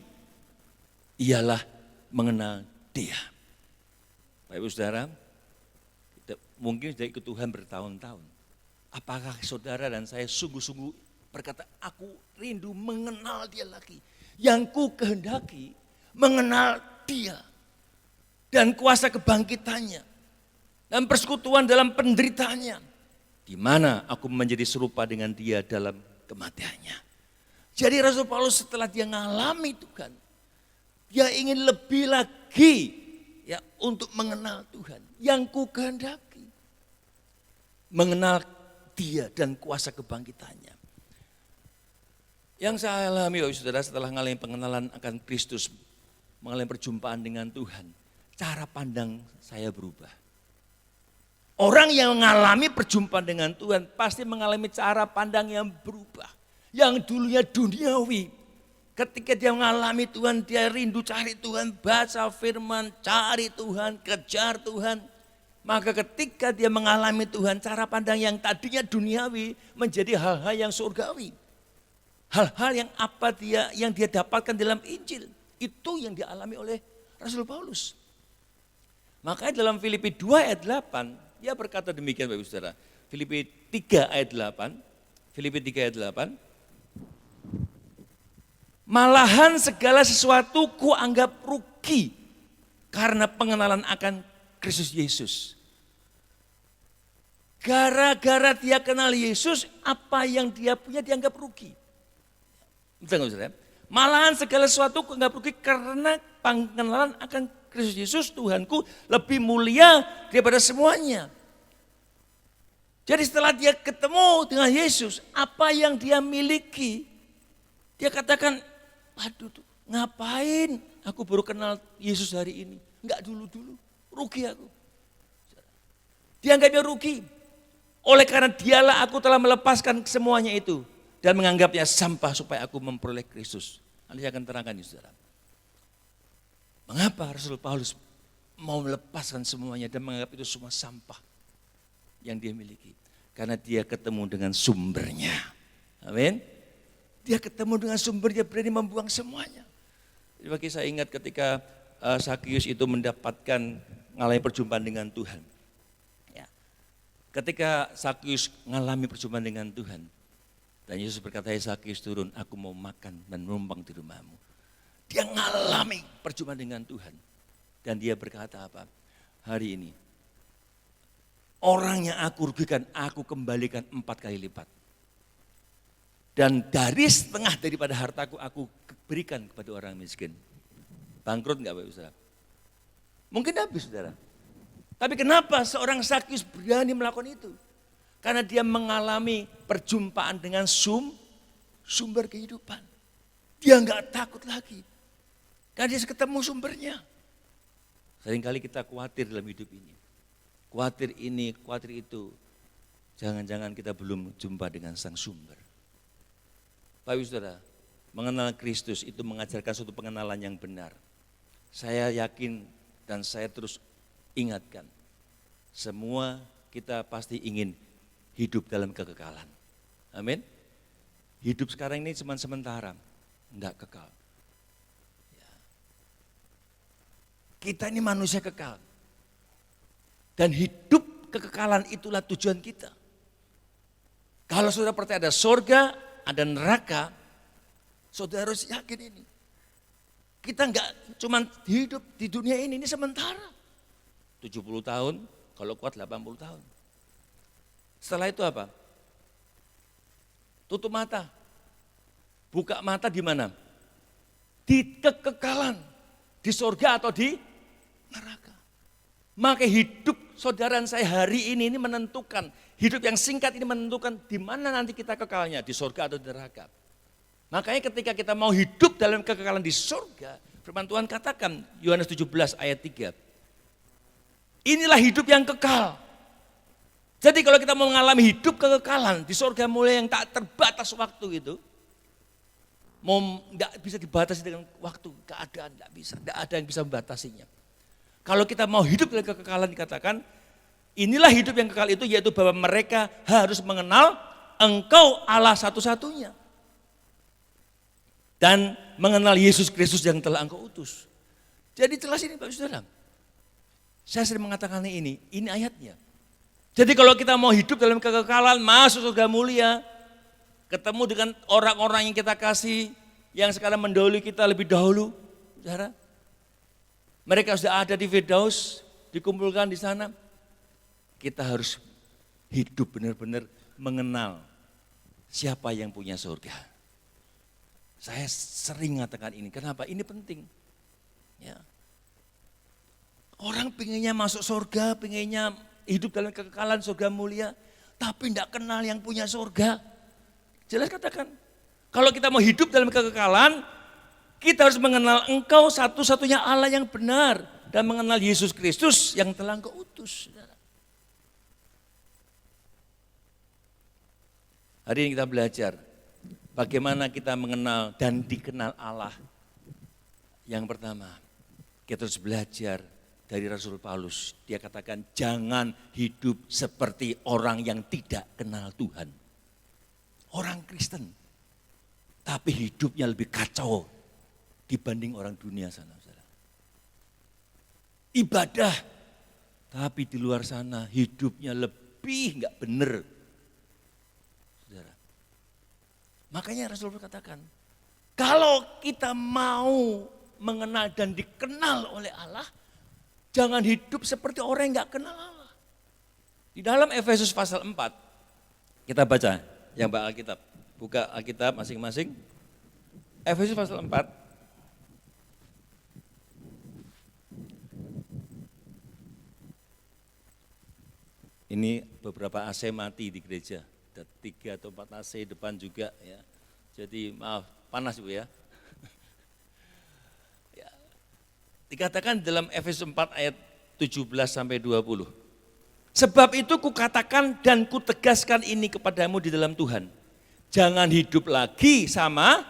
ialah mengenal Dia. Bapak Ibu Saudara, kita mungkin sudah ikut Tuhan bertahun-tahun. Apakah saudara dan saya sungguh-sungguh berkata, aku rindu mengenal Dia lagi. Yang ku kehendaki mengenal dia dan kuasa kebangkitannya dan persekutuan dalam penderitaannya, di mana aku menjadi serupa dengan dia dalam kematiannya. Jadi Rasul Paulus setelah dia mengalami Tuhan, dia ingin lebih lagi ya untuk mengenal Tuhan. Yang ku kehendaki mengenal dia dan kuasa kebangkitannya. Yang saya alami Bapak Saudara setelah mengalami pengenalan akan Kristus, mengalami perjumpaan dengan Tuhan, cara pandang saya berubah. Orang yang mengalami perjumpaan dengan Tuhan pasti mengalami cara pandang yang berubah. Yang dulunya duniawi, ketika dia mengalami Tuhan, dia rindu cari Tuhan, baca firman, cari Tuhan, kejar Tuhan. Maka ketika dia mengalami Tuhan, cara pandang yang tadinya duniawi menjadi hal-hal yang surgawi. Hal-hal yang dia dapatkan dalam Injil, itu yang dialami oleh Rasul Paulus. Makanya dalam Filipi 2 ayat 8, dia berkata demikian Bapak Saudara. Filipi 3 ayat 8, Filipi 3 ayat 8. Malahan segala sesuatu kuanggap rugi karena pengenalan akan Kristus Yesus. Gara-gara dia kenal Yesus, apa yang dia punya dianggap rugi. Malahan segala sesuatu kuanggap rugi karena pengenalan akan Kristus Yesus Tuhanku lebih mulia daripada semuanya. Jadi setelah dia ketemu dengan Yesus, apa yang dia miliki, dia katakan, aduh tuh, ngapain aku baru kenal Yesus hari ini. Enggak dulu-dulu, rugi aku. Dianggapnya rugi. Oleh karena dialah aku telah melepaskan semuanya itu. Dan menganggapnya sampah supaya aku memperoleh Kristus. Nanti saya akan terangkan ya saudara. Mengapa Rasul Paulus mau melepaskan semuanya dan menganggap itu semua sampah yang dia miliki? Karena dia ketemu dengan sumbernya. Amin. Dia ketemu dengan sumbernya, berani membuang semuanya. Jadi bagi saya ingat ketika Sakius itu mendapatkan mengalami perjumpaan dengan Tuhan. Ya. Ketika Sakius mengalami perjumpaan dengan Tuhan, dan Yesus berkata, "Hai Sakius turun, aku mau makan dan menumpang di rumahmu." Dia mengalami perjumpaan dengan Tuhan. Dan dia berkata apa? Hari ini, orang yang aku rugikan, aku kembalikan 4 kali lipat. Dan dari setengah daripada hartaku, aku berikan kepada orang miskin. Bangkrut enggak Bapak Saudara? Mungkin habis Saudara. Tapi kenapa seorang Sakius berani melakukan itu? Karena dia mengalami perjumpaan dengan sumber kehidupan. Dia enggak takut lagi. Karena dia ketemu sumbernya. Seringkali kita khawatir dalam hidup ini. Khawatir ini, khawatir itu. Jangan-jangan kita belum jumpa dengan sang sumber. Bapak Ibu Saudara, mengenal Kristus itu mengajarkan suatu pengenalan yang benar. Saya yakin dan saya terus ingatkan. Semua kita pasti ingin hidup dalam kekekalan. Amin. Hidup sekarang ini cuma sementara, enggak kekal. Ya. Kita ini manusia kekal. Dan hidup kekekalan itulah tujuan kita. Kalau saudara percaya ada surga, ada neraka, saudara harus yakin ini. Kita enggak cuma hidup di dunia ini sementara. 70 tahun, kalau kuat 80 tahun. Setelah itu apa? Tutup mata. Buka mata di mana? Di kekekalan. Di surga atau di neraka. Maka hidup saudara saya hari ini menentukan. Hidup yang singkat ini menentukan di mana nanti kita kekalnya. Di surga atau di neraka. Makanya ketika kita mau hidup dalam kekekalan di surga. Firman Tuhan katakan, Yohanes 17 ayat 3. Inilah hidup yang kekal. Jadi kalau kita mau mengalami hidup kekekalan di surga mulai yang tak terbatas waktu itu, enggak bisa dibatasi dengan waktu, keadaan enggak bisa, enggak ada yang bisa membatasinya. Kalau kita mau hidup dalam kekekalan dikatakan, inilah hidup yang kekal itu yaitu bahwa mereka harus mengenal Engkau Allah satu-satunya. Dan mengenal Yesus Kristus yang telah Engkau utus. Jadi jelas ini Bapak Saudara. Saya sering mengatakan ini ayatnya. Jadi kalau kita mau hidup dalam kekekalan, masuk surga mulia, ketemu dengan orang-orang yang kita kasih, yang sekarang mendahului kita lebih dahulu, saudara. Mereka sudah ada di Firdaus, dikumpulkan di sana. Kita harus hidup benar-benar mengenal siapa yang punya surga. Saya sering mengatakan ini, kenapa? Ini penting. Ya. Orang pengennya masuk surga, pengennya hidup dalam kekekalan surga mulia, tapi tidak kenal yang punya surga. Jelas katakan, kalau kita mau hidup dalam kekekalan, kita harus mengenal Engkau satu-satunya Allah yang benar dan mengenal Yesus Kristus yang telah Engkau utus. Hari ini kita belajar bagaimana kita mengenal dan dikenal Allah. Yang pertama, kita harus belajar dari Rasul Paulus. Dia katakan jangan hidup seperti orang yang tidak kenal Tuhan. Orang Kristen, tapi hidupnya lebih kacau dibanding orang dunia sana. Ibadah, tapi di luar sana hidupnya lebih enggak benar. Saudara. Makanya Rasul katakan, kalau kita mau mengenal dan dikenal oleh Allah, jangan hidup seperti orang yang enggak kenal Allah. Di dalam Efesus pasal 4, kita baca yang baca Alkitab. Buka Alkitab masing-masing. Efesus pasal 4. Ini beberapa AC mati di gereja, ada 3 atau 4 AC depan juga ya. Jadi maaf, panas Bu ya. Ya. Dikatakan dalam Efesus 4 ayat 17 sampai 20. Sebab itu kukatakan dan kutegaskan ini kepadamu di dalam Tuhan. Jangan hidup lagi sama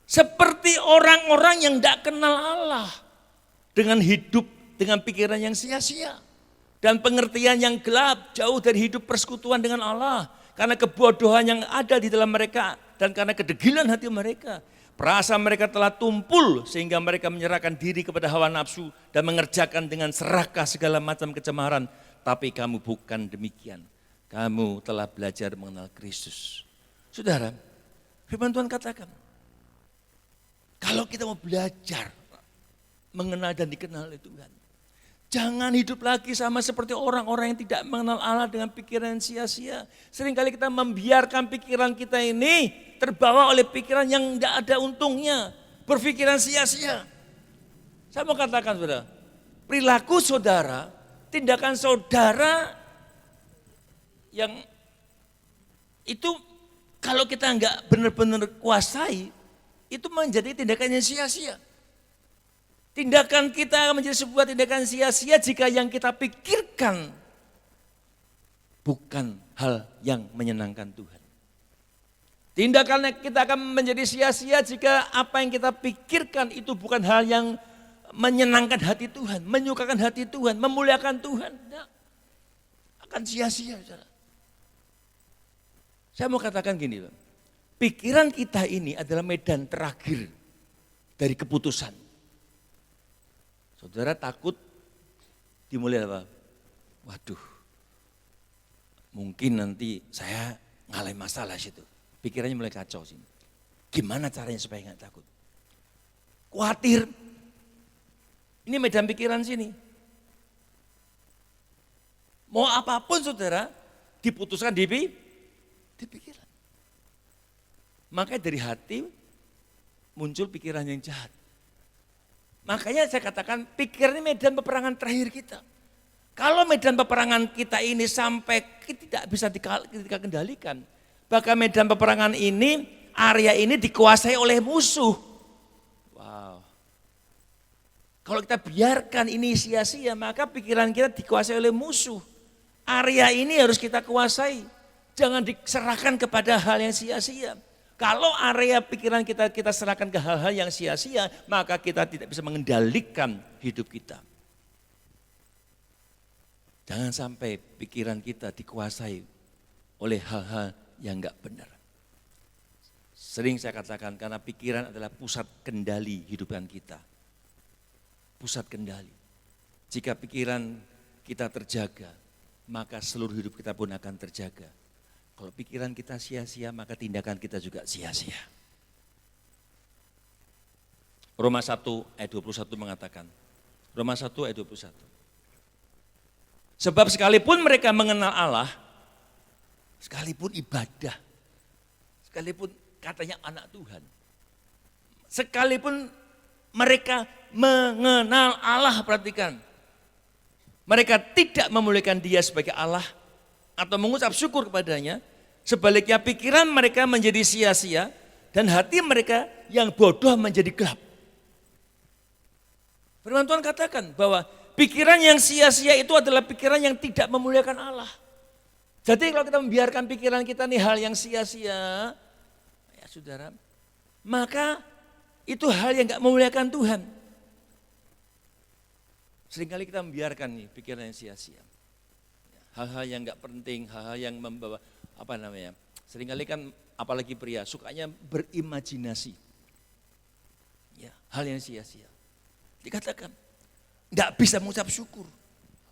seperti orang-orang yang tidak kenal Allah. Dengan hidup, dengan pikiran yang sia-sia. Dan pengertian yang gelap, jauh dari hidup persekutuan dengan Allah. Karena kebodohan yang ada di dalam mereka dan karena kedegilan hati mereka. Perasa mereka telah tumpul sehingga mereka menyerahkan diri kepada hawa nafsu dan mengerjakan dengan serakah segala macam kecemaran. Tapi kamu bukan demikian. Kamu telah belajar mengenal Kristus. Saudara, firman Tuhan katakan, kalau kita mau belajar mengenal dan dikenal oleh Tuhan, jangan hidup lagi sama seperti orang-orang yang tidak mengenal Allah dengan pikiran sia-sia. Seringkali kita membiarkan pikiran kita ini terbawa oleh pikiran yang tidak ada untungnya. Berpikiran sia-sia. Saya mau katakan saudara, perilaku saudara, tindakan saudara yang itu kalau kita enggak benar-benar kuasai, itu menjadi tindakan yang sia-sia. Tindakan kita menjadi sebuah tindakan sia-sia jika yang kita pikirkan bukan hal yang menyenangkan Tuhan. Tindakan kita akan menjadi sia-sia jika apa yang kita pikirkan itu bukan hal yang menyenangkan hati Tuhan, menyukakan hati Tuhan, memuliakan Tuhan. Nah, akan sia-sia. Saya mau katakan gini loh, pikiran kita ini adalah medan terakhir dari keputusan. Saudara takut dimulai apa? Waduh, mungkin nanti saya ngalamin masalah situ. Pikirannya mulai kacau sini. Gimana caranya supaya nggak takut? Khawatir. Ini medan pikiran sini. Mau apapun saudara, diputuskan di pikiran. Makanya dari hati muncul pikiran yang jahat. Makanya saya katakan pikiran ini medan peperangan terakhir kita. Kalau medan peperangan kita ini sampai tidak bisa kita kendalikan, bahkan medan peperangan ini, area ini dikuasai oleh musuh. Wow. Kalau kita biarkan ini sia-sia, maka pikiran kita dikuasai oleh musuh. Area ini harus kita kuasai. Jangan diserahkan kepada hal yang sia-sia. Kalau area pikiran kita serahkan ke hal-hal yang sia-sia, maka kita tidak bisa mengendalikan hidup kita. Jangan sampai pikiran kita dikuasai oleh hal-hal yang enggak benar. Sering saya katakan karena pikiran adalah pusat kendali hidupan kita. Pusat kendali. Jika pikiran kita terjaga, maka seluruh hidup kita pun akan terjaga. Kalau pikiran kita sia-sia, maka tindakan kita juga sia-sia. Roma 1 ayat 21 mengatakan, Roma 1 ayat 21. Sebab sekalipun mereka mengenal Allah, sekalipun ibadah, sekalipun katanya anak Tuhan, sekalipun mereka mengenal Allah, perhatikan, mereka tidak memuliakan Dia sebagai Allah atau mengucap syukur kepadanya, sebaliknya pikiran mereka menjadi sia-sia dan hati mereka yang bodoh menjadi gelap. Firman Tuhan katakan bahwa pikiran yang sia-sia itu adalah pikiran yang tidak memuliakan Allah. Jadi kalau kita membiarkan pikiran kita nih hal yang sia-sia, ya saudara, maka itu hal yang gak memuliakan Tuhan. Seringkali kita membiarkan nih pikiran yang sia-sia. Hal-hal yang gak penting, hal-hal yang membawa, seringkali kan apalagi pria, sukanya berimajinasi. Ya, hal yang sia-sia. Dikatakan, gak bisa mengucap syukur.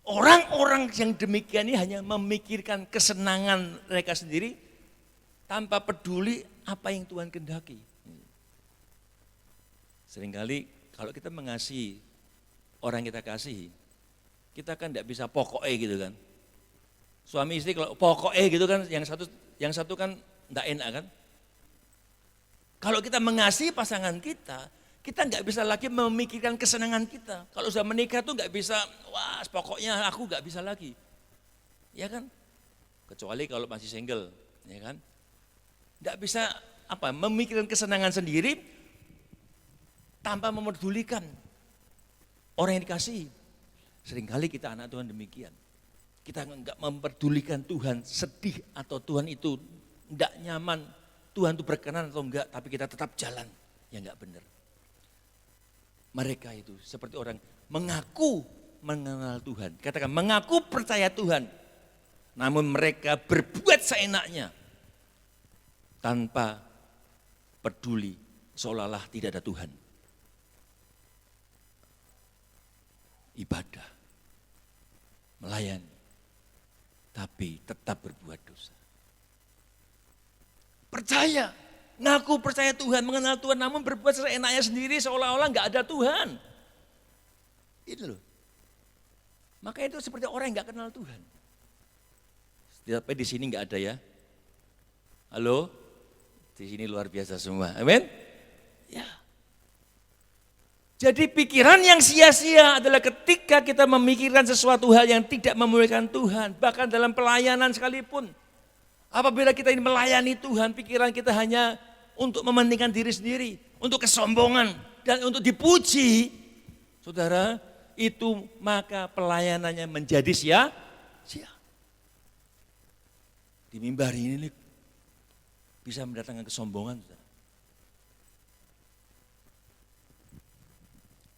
Orang-orang yang demikian ini hanya memikirkan kesenangan mereka sendiri tanpa peduli apa yang Tuhan kehendaki. Seringkali kalau kita mengasihi orang yang kita kasihi, kita kan tidak bisa pokoknya gitu kan. Suami istri kalau pokoknya gitu kan, yang satu kan tidak enak kan. Kalau kita mengasihi pasangan kita nggak bisa lagi memikirkan kesenangan kita. Kalau sudah menikah tuh nggak bisa, wah pokoknya aku nggak bisa lagi. Ya kan? Kecuali kalau masih single, ya kan? Nggak bisa memikirkan kesenangan sendiri tanpa memedulikan orang yang dikasihi. Seringkali kita anak Tuhan demikian. Kita nggak mempedulikan Tuhan sedih atau Tuhan itu nggak nyaman, Tuhan itu berkenan atau enggak, tapi kita tetap jalan yang nggak benar. Mereka itu seperti orang mengaku mengenal Tuhan. Katakan mengaku percaya Tuhan. Namun mereka berbuat seenaknya. Tanpa peduli seolah-olah tidak ada Tuhan. Ibadah. Melayani. Tapi tetap berbuat dosa. Percaya. Ngaku percaya Tuhan, mengenal Tuhan, namun berbuat seenaknya sendiri seolah-olah nggak ada Tuhan. Itu loh. Maka itu seperti orang yang nggak kenal Tuhan. Tapi di sini nggak ada ya. Halo? Di sini luar biasa semua. Amin? Ya. Jadi pikiran yang sia-sia adalah ketika kita memikirkan sesuatu hal yang tidak memuliakan Tuhan. Bahkan dalam pelayanan sekalipun. Apabila kita ini melayani Tuhan, pikiran kita hanya untuk mementingkan diri sendiri, untuk kesombongan, dan untuk dipuji. Saudara, itu maka pelayanannya menjadi sia-sia. Di mimbar ini bisa mendatangkan kesombongan. Saudara.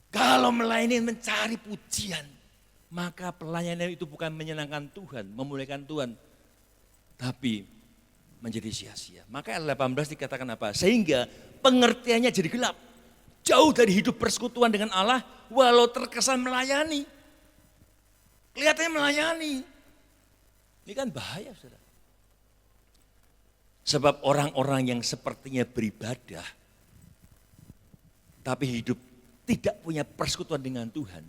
Kalau melayani mencari pujian, maka pelayanan itu bukan menyenangkan Tuhan, memuliakan Tuhan, tapi menjadi sia-sia. Maka ayat 18 dikatakan apa? Sehingga pengertiannya jadi gelap. Jauh dari hidup persekutuan dengan Allah, walau terkesan melayani. Kelihatannya melayani. Ini kan bahaya, saudara. Sebab orang-orang yang sepertinya beribadah, tapi hidup tidak punya persekutuan dengan Tuhan.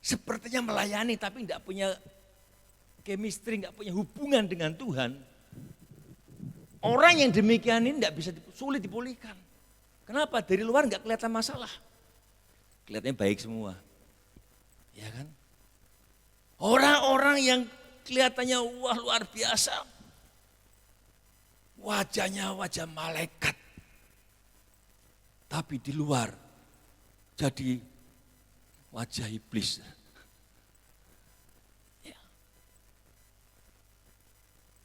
Sepertinya melayani tapi tidak punya chemistry, nggak punya hubungan dengan Tuhan, orang yang demikian ini nggak bisa, sulit dipulihkan. Kenapa? Dari luar nggak kelihatan masalah, kelihatannya baik semua, ya kan? Orang-orang yang kelihatannya wah luar biasa, wajahnya wajah malaikat, tapi di luar jadi wajah iblis.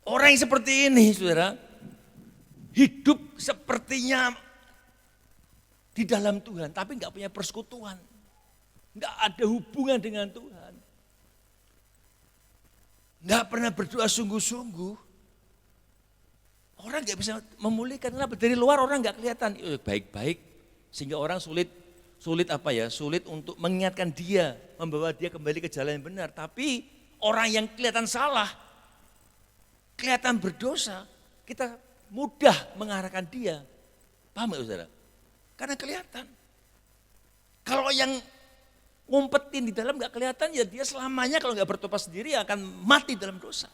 Orang yang seperti ini, saudara, hidup sepertinya di dalam Tuhan, tapi nggak punya persekutuan, nggak ada hubungan dengan Tuhan, nggak pernah berdoa sungguh-sungguh. Orang nggak bisa memulihkan. Kenapa? Dari luar orang nggak kelihatan baik-baik, sehingga orang sulit untuk mengingatkan dia, membawa dia kembali ke jalan yang benar. Tapi orang yang kelihatan salah, kelihatan berdosa, kita mudah mengarahkan dia. Paham gak saudara? Karena kelihatan. kalau yang ngumpetin di dalam nggak kelihatan, ya dia selamanya kalau nggak bertobat sendiri akan mati dalam dosa.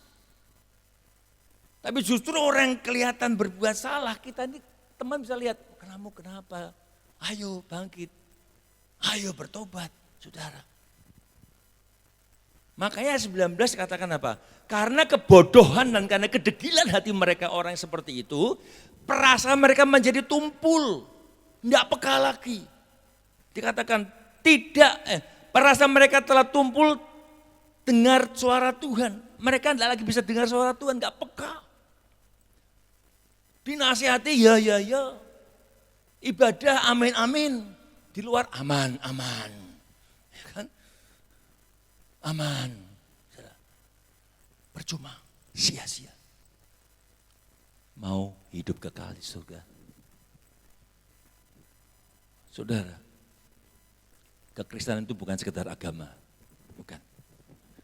Tapi justru orang yang kelihatan berbuat salah, kita ini teman bisa lihat, kamu kenapa? Ayo bangkit, ayo bertobat, saudara. Makanya 19 katakan apa? Karena kebodohan dan karena kedegilan hati mereka orang seperti itu, perasaan mereka menjadi tumpul, tidak peka lagi. Dikatakan perasaan mereka telah tumpul dengar suara Tuhan. Mereka tidak lagi bisa dengar suara Tuhan, tidak peka. Dinasihati ya. Ibadah amin. Di luar aman. Ya kan? Aman. Percuma, sia-sia. Mau hidup kekal di surga. Saudara, kekristenan itu bukan sekedar agama. Bukan.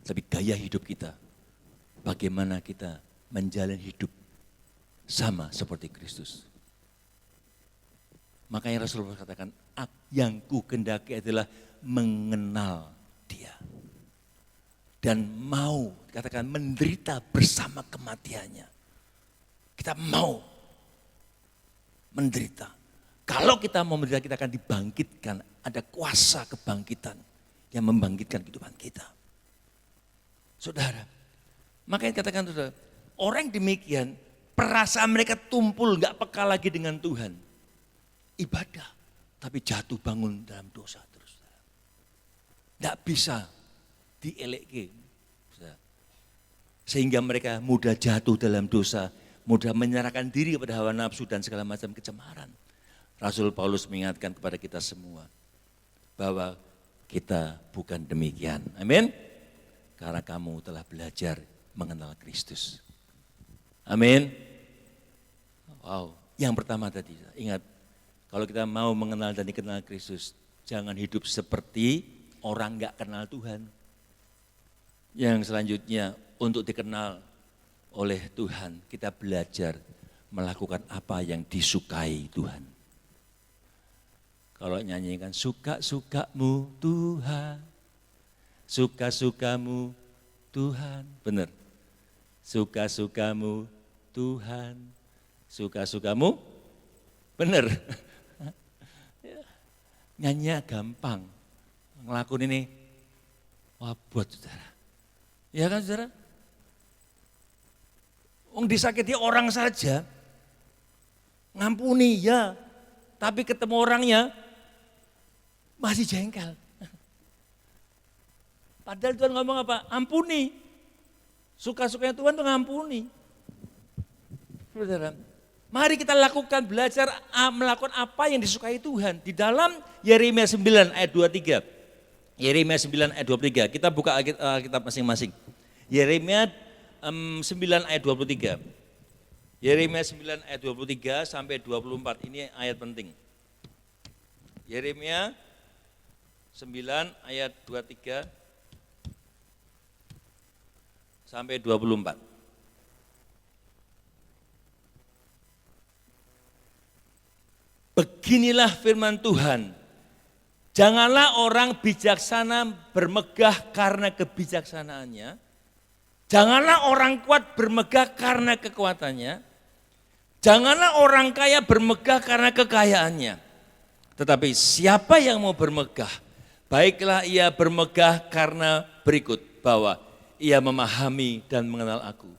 Tapi gaya hidup kita. Bagaimana kita menjalani hidup sama seperti Kristus. Makanya Rasulullah katakan, yang ku kendaki adalah mengenal Dia. Dan mau, katakan menderita bersama kematiannya. Kita mau menderita. Kalau kita mau menderita, kita akan dibangkitkan. Ada kuasa kebangkitan yang membangkitkan kehidupan kita. Saudara, makanya katakan saudara, orang demikian, perasaan mereka tumpul, gak peka lagi dengan Tuhan. Ibadah, tapi jatuh bangun dalam dosa terus. Gak bisa dielekkan. Sehingga mereka mudah jatuh dalam dosa, mudah menyerahkan diri kepada hawa nafsu dan segala macam kecemaran. Rasul Paulus mengingatkan kepada kita semua bahwa kita bukan demikian. Amin. Karena kamu telah belajar mengenal Kristus. Amin. Wow, yang pertama tadi, ingat, kalau kita mau mengenal dan dikenal Kristus, jangan hidup seperti orang gak kenal Tuhan. Yang selanjutnya, untuk dikenal oleh Tuhan, kita belajar melakukan apa yang disukai Tuhan. Kalau nyanyikan suka-sukamu Tuhan, suka-sukamu Tuhan, benar. Suka-sukamu Tuhan, suka-sukamu, benar. Nyanyi gampang, ngelakuin ini, wah buat saudara. Ya kan saudara? Disakiti orang saja, ngampuni ya, tapi ketemu orangnya masih jengkel. Padahal Tuhan ngomong apa? Ampuni. Suka-sukanya Tuhan itu ngampuni. Saudara, mari kita lakukan, belajar melakukan apa yang disukai Tuhan. Di dalam Yeremia 9 ayat 23. Yeremia 9 ayat 23. Kita buka Alkitab masing-masing. Yeremia 9 ayat 23. Yeremia 9 ayat 23 sampai 24. Ini ayat penting. Yeremia 9 ayat 23 sampai 24. Beginilah firman Tuhan, janganlah orang bijaksana bermegah karena kebijaksanaannya, janganlah orang kuat bermegah karena kekuatannya, janganlah orang kaya bermegah karena kekayaannya. Tetapi siapa yang mau bermegah, baiklah ia bermegah karena berikut, bahwa ia memahami dan mengenal aku,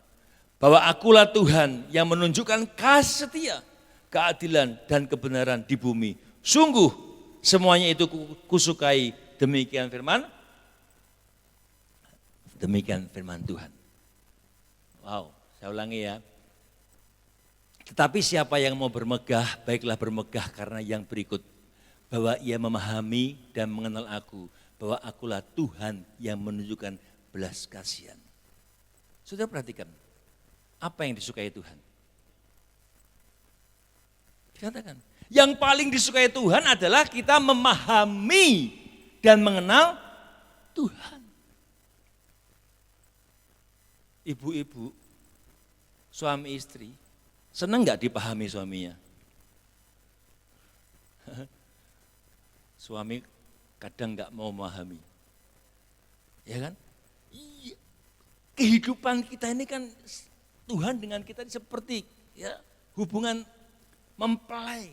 bahwa akulah Tuhan yang menunjukkan kasih setia, keadilan dan kebenaran di bumi. Sungguh semuanya itu kusukai. Demikian firman Tuhan. Wow, saya ulangi ya. Tetapi siapa yang mau bermegah, baiklah bermegah karena yang berikut, bahwa ia memahami dan mengenal aku, bahwa akulah Tuhan yang menunjukkan belas kasihan. Sudah perhatikan, apa yang disukai Tuhan? Dikatakan, yang paling disukai Tuhan adalah kita memahami dan mengenal Tuhan. Ibu-ibu, suami istri, senang gak dipahami suaminya? Suami kadang nggak mau memahami. Ya kan? Iya. Kehidupan kita ini kan Tuhan dengan kita seperti ya hubungan mempelai.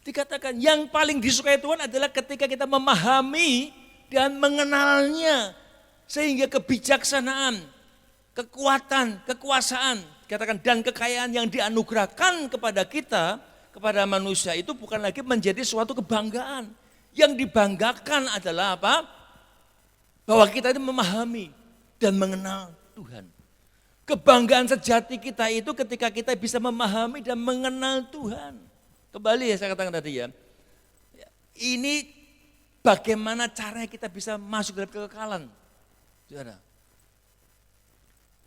Dikatakan yang paling disukai Tuhan adalah ketika kita memahami dan mengenalnya. Sehingga kebijaksanaan, kekuatan, kekuasaan, dikatakan dan kekayaan yang dianugerahkan kepada kita, kepada manusia itu bukan lagi menjadi suatu kebanggaan. Yang dibanggakan adalah apa? Bahwa kita ini memahami dan mengenal Tuhan. Kebanggaan sejati kita itu ketika kita bisa memahami dan mengenal Tuhan. Kembali ya saya katakan tadi ya. Ini bagaimana caranya kita bisa masuk dalam kekekalan. Saudara.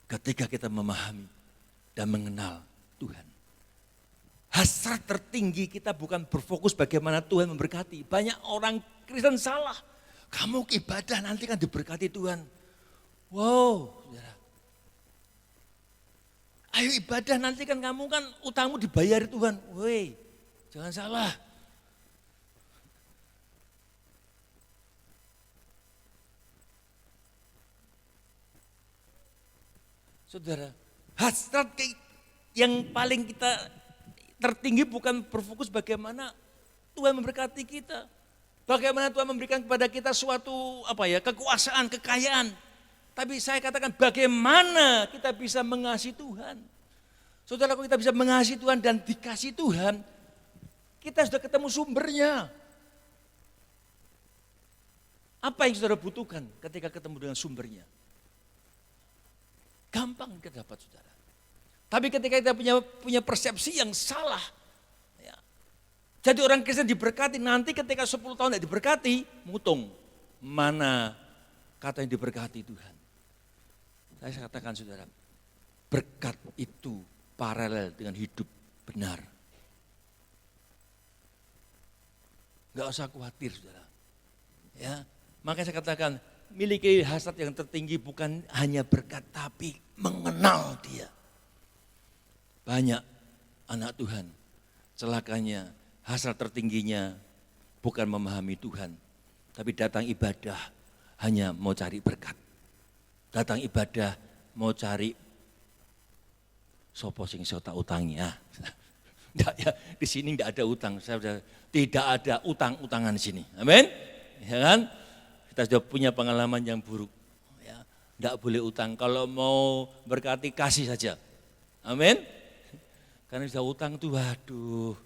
Ketika kita memahami dan mengenal Tuhan. Hasrat tertinggi kita bukan berfokus bagaimana Tuhan memberkati. Banyak orang Kristen salah. Kamu ibadah nanti kan diberkati Tuhan. Wow, saudara. Ayo ibadah nanti kan kamu kan utangmu dibayar Tuhan. Woi, jangan salah. Saudara, hasrat yang paling kita tertinggi bukan berfokus bagaimana Tuhan memberkati kita. Bagaimana Tuhan memberikan kepada kita suatu kekuasaan, kekayaan. Tapi saya katakan bagaimana kita bisa mengasihi Tuhan. Saudara, kalau kita bisa mengasihi Tuhan dan dikasih Tuhan, kita sudah ketemu sumbernya. Apa yang saudara butuhkan ketika ketemu dengan sumbernya? Gampang kita dapat, saudara. Tapi ketika kita punya persepsi yang salah, ya, jadi orang Kristen diberkati, nanti ketika 10 tahun tidak diberkati, mutung. Mana kata yang diberkati Tuhan? Saya katakan saudara, berkat itu paralel dengan hidup benar. Gak usah khawatir saudara. Ya, makanya saya katakan, miliki hasrat yang tertinggi bukan hanya berkat, tapi mengenal Dia. Banyak anak Tuhan, celakanya hasrat tertingginya bukan memahami Tuhan, tapi datang ibadah hanya mau cari berkat. Datang ibadah mau cari sopo sing tak utangnya. Enggak ya, di sini enggak ada utang. Tidak ada utang-utangan di sini. Amin. Ya kan? Kita sudah punya pengalaman yang buruk. Ya, enggak boleh utang. Kalau mau berkati kasih saja. Amin. Karena sudah utang tuh, waduh,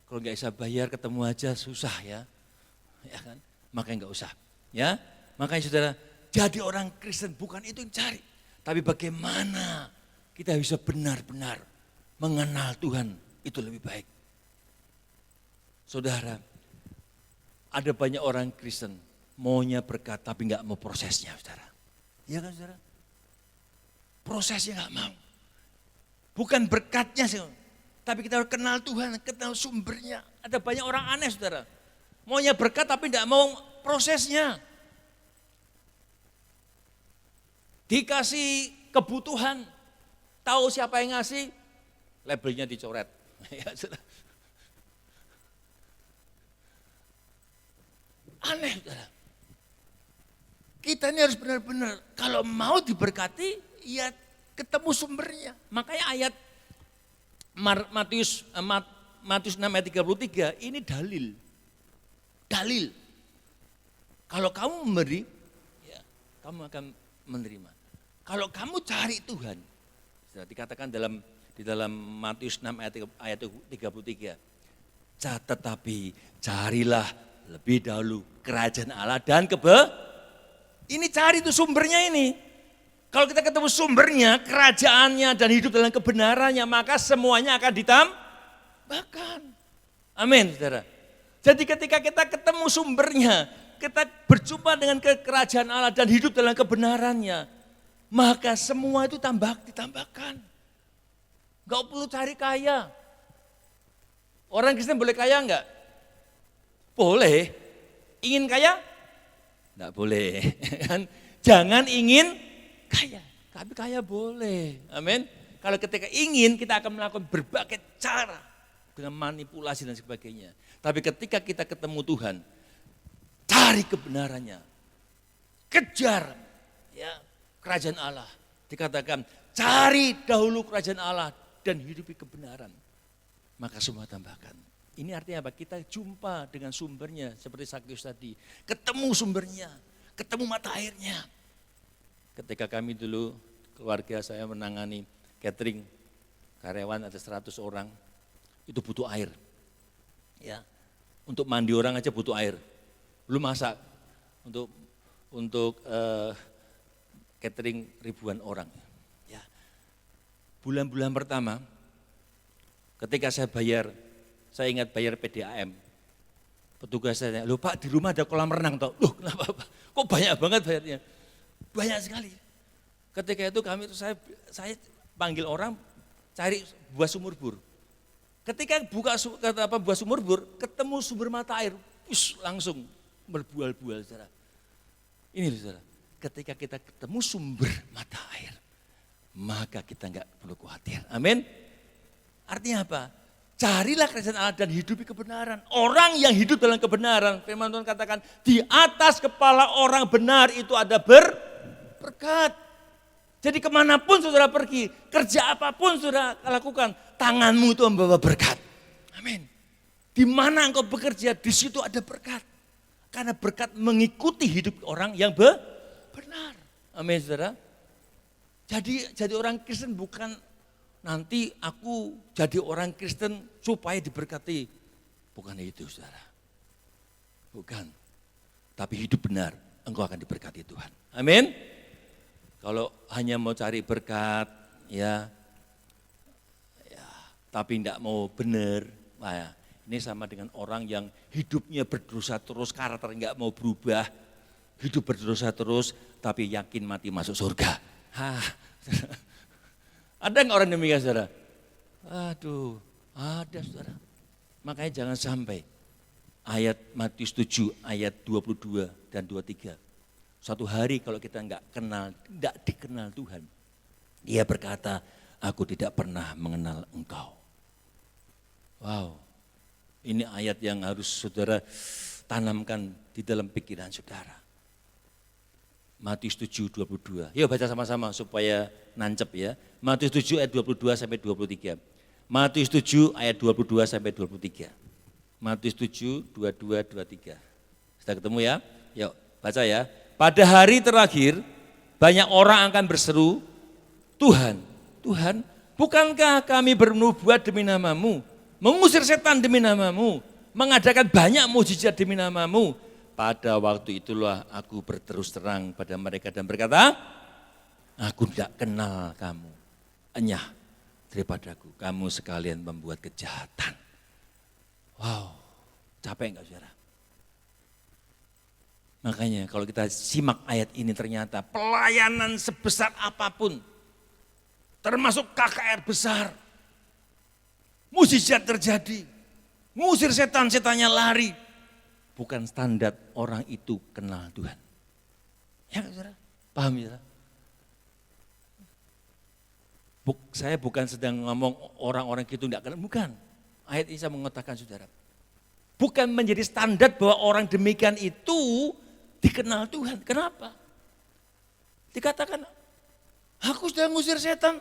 kalau nggak bisa bayar ketemu aja susah ya, ya kan? Makanya nggak usah, ya. Makanya saudara, jadi orang Kristen bukan itu yang cari, tapi bagaimana kita bisa benar-benar mengenal Tuhan itu lebih baik. Saudara, ada banyak orang Kristen maunya berkat tapi nggak mau prosesnya, saudara. Iya kan, saudara? Prosesnya nggak mau. Bukan berkatnya sih, tapi kita harus kenal Tuhan, kenal sumbernya. Ada banyak orang aneh saudara, maunya berkat tapi tidak mau prosesnya. Dikasih kebutuhan, tahu siapa yang ngasih, labelnya dicoret. Ya, saudara. Aneh saudara. Kita ini harus benar-benar, kalau mau diberkati, ya ketemu sumbernya. Makanya ayat Matius 6 ayat 33 ini dalil. Dalil. Kalau kamu memberi, ya, kamu akan menerima. Kalau kamu cari Tuhan, sudah dikatakan di dalam Matius 6 ayat 33. Tetapi carilah lebih dahulu kerajaan Allah dan ini cari itu sumbernya ini. Kalau kita ketemu sumbernya, kerajaannya dan hidup dalam kebenarannya, maka semuanya akan ditambahkan. Amin, saudara. Jadi ketika kita ketemu sumbernya, kita berjumpa dengan kerajaan Allah dan hidup dalam kebenarannya, maka semua itu ditambahkan. Gak perlu cari kaya. Orang Kristen boleh kaya enggak? Boleh. Ingin kaya? Enggak boleh. Jangan ingin kaya, tapi kaya boleh, amin. Kalau ketika ingin, kita akan melakukan berbagai cara dengan manipulasi dan sebagainya. Tapi ketika kita ketemu Tuhan, cari kebenarannya, kejar ya kerajaan Allah. Dikatakan cari dahulu kerajaan Allah dan hidupi kebenaran, maka semua tambahkan. Ini artinya apa? Kita jumpa dengan sumbernya seperti Sakyus tadi, ketemu sumbernya, ketemu mata airnya. Ketika kami dulu keluarga saya menangani catering, karyawan ada 100 orang, itu butuh air. Ya, untuk mandi orang aja butuh air. Belum masak untuk catering ribuan orang. Ya. Bulan-bulan pertama, ketika saya ingat bayar PDAM. Petugas saya, loh Pak di rumah ada kolam renang toh. Loh kenapa Pak? Kok banyak banget bayarnya? Banyak sekali. Ketika itu saya panggil orang cari buah sumur bor. Ketika buka buah sumur bor, ketemu sumber mata air, langsung berbual-bual saudara. Ini saudara, ketika kita ketemu sumber mata air, maka kita enggak perlu khawatir. Amin. Artinya apa? Carilah kerajaan Allah dan hidupi kebenaran. Orang yang hidup dalam kebenaran, firman Tuhan katakan, di atas kepala orang benar itu ada berkat. Jadi kemanapun saudara pergi, kerja apapun saudara lakukan, tanganmu itu membawa berkat. Amin. Di mana engkau bekerja, di situ ada berkat. Karena berkat mengikuti hidup orang yang benar. Amin saudara. Jadi orang Kristen bukan nanti aku jadi orang Kristen supaya diberkati. Bukan itu saudara. Bukan. Tapi hidup benar, engkau akan diberkati Tuhan. Amin. Kalau hanya mau cari berkat, ya tapi tidak mau benar, nah, ini sama dengan orang yang hidupnya berdosa terus, karakter enggak mau berubah, hidup berdosa terus, tapi yakin mati masuk surga. Ada nggak orang demikian saudara? Aduh, ada saudara. Makanya jangan sampai ayat Matius 7 ayat 22 dan 23. Suatu hari kalau kita enggak dikenal Tuhan, dia berkata, aku tidak pernah mengenal engkau. Wow, ini ayat yang harus saudara tanamkan di dalam pikiran saudara. Matius 7:22. Yuk baca sama-sama supaya nancep ya. Matius 7 ayat 22 sampai 23. Matius 7 ayat 22 sampai 23. Matius 7, 22, 23. Sudah ketemu ya? Yuk baca ya. Pada hari terakhir banyak orang akan berseru, Tuhan, Tuhan, bukankah kami bernubuat demi namamu, mengusir setan demi namamu, mengadakan banyak mujizat demi namamu. Pada waktu itulah aku berterus terang pada mereka dan berkata, aku tidak kenal kamu, enyah daripadaku, kamu sekalian membuat kejahatan. Wow, capek enggak saudara? Makanya kalau kita simak ayat ini ternyata pelayanan sebesar apapun, termasuk KKR besar, mujizat terjadi, ngusir setan-setannya lari, bukan standar orang itu kenal Tuhan. Ya saudara, paham ya? Saya bukan sedang ngomong orang-orang itu tidak kenal, bukan. Ayat ini saya mengatakan saudara, bukan menjadi standar bahwa orang demikian itu dikenal Tuhan. Kenapa? Dikatakan, aku sudah ngusir setan,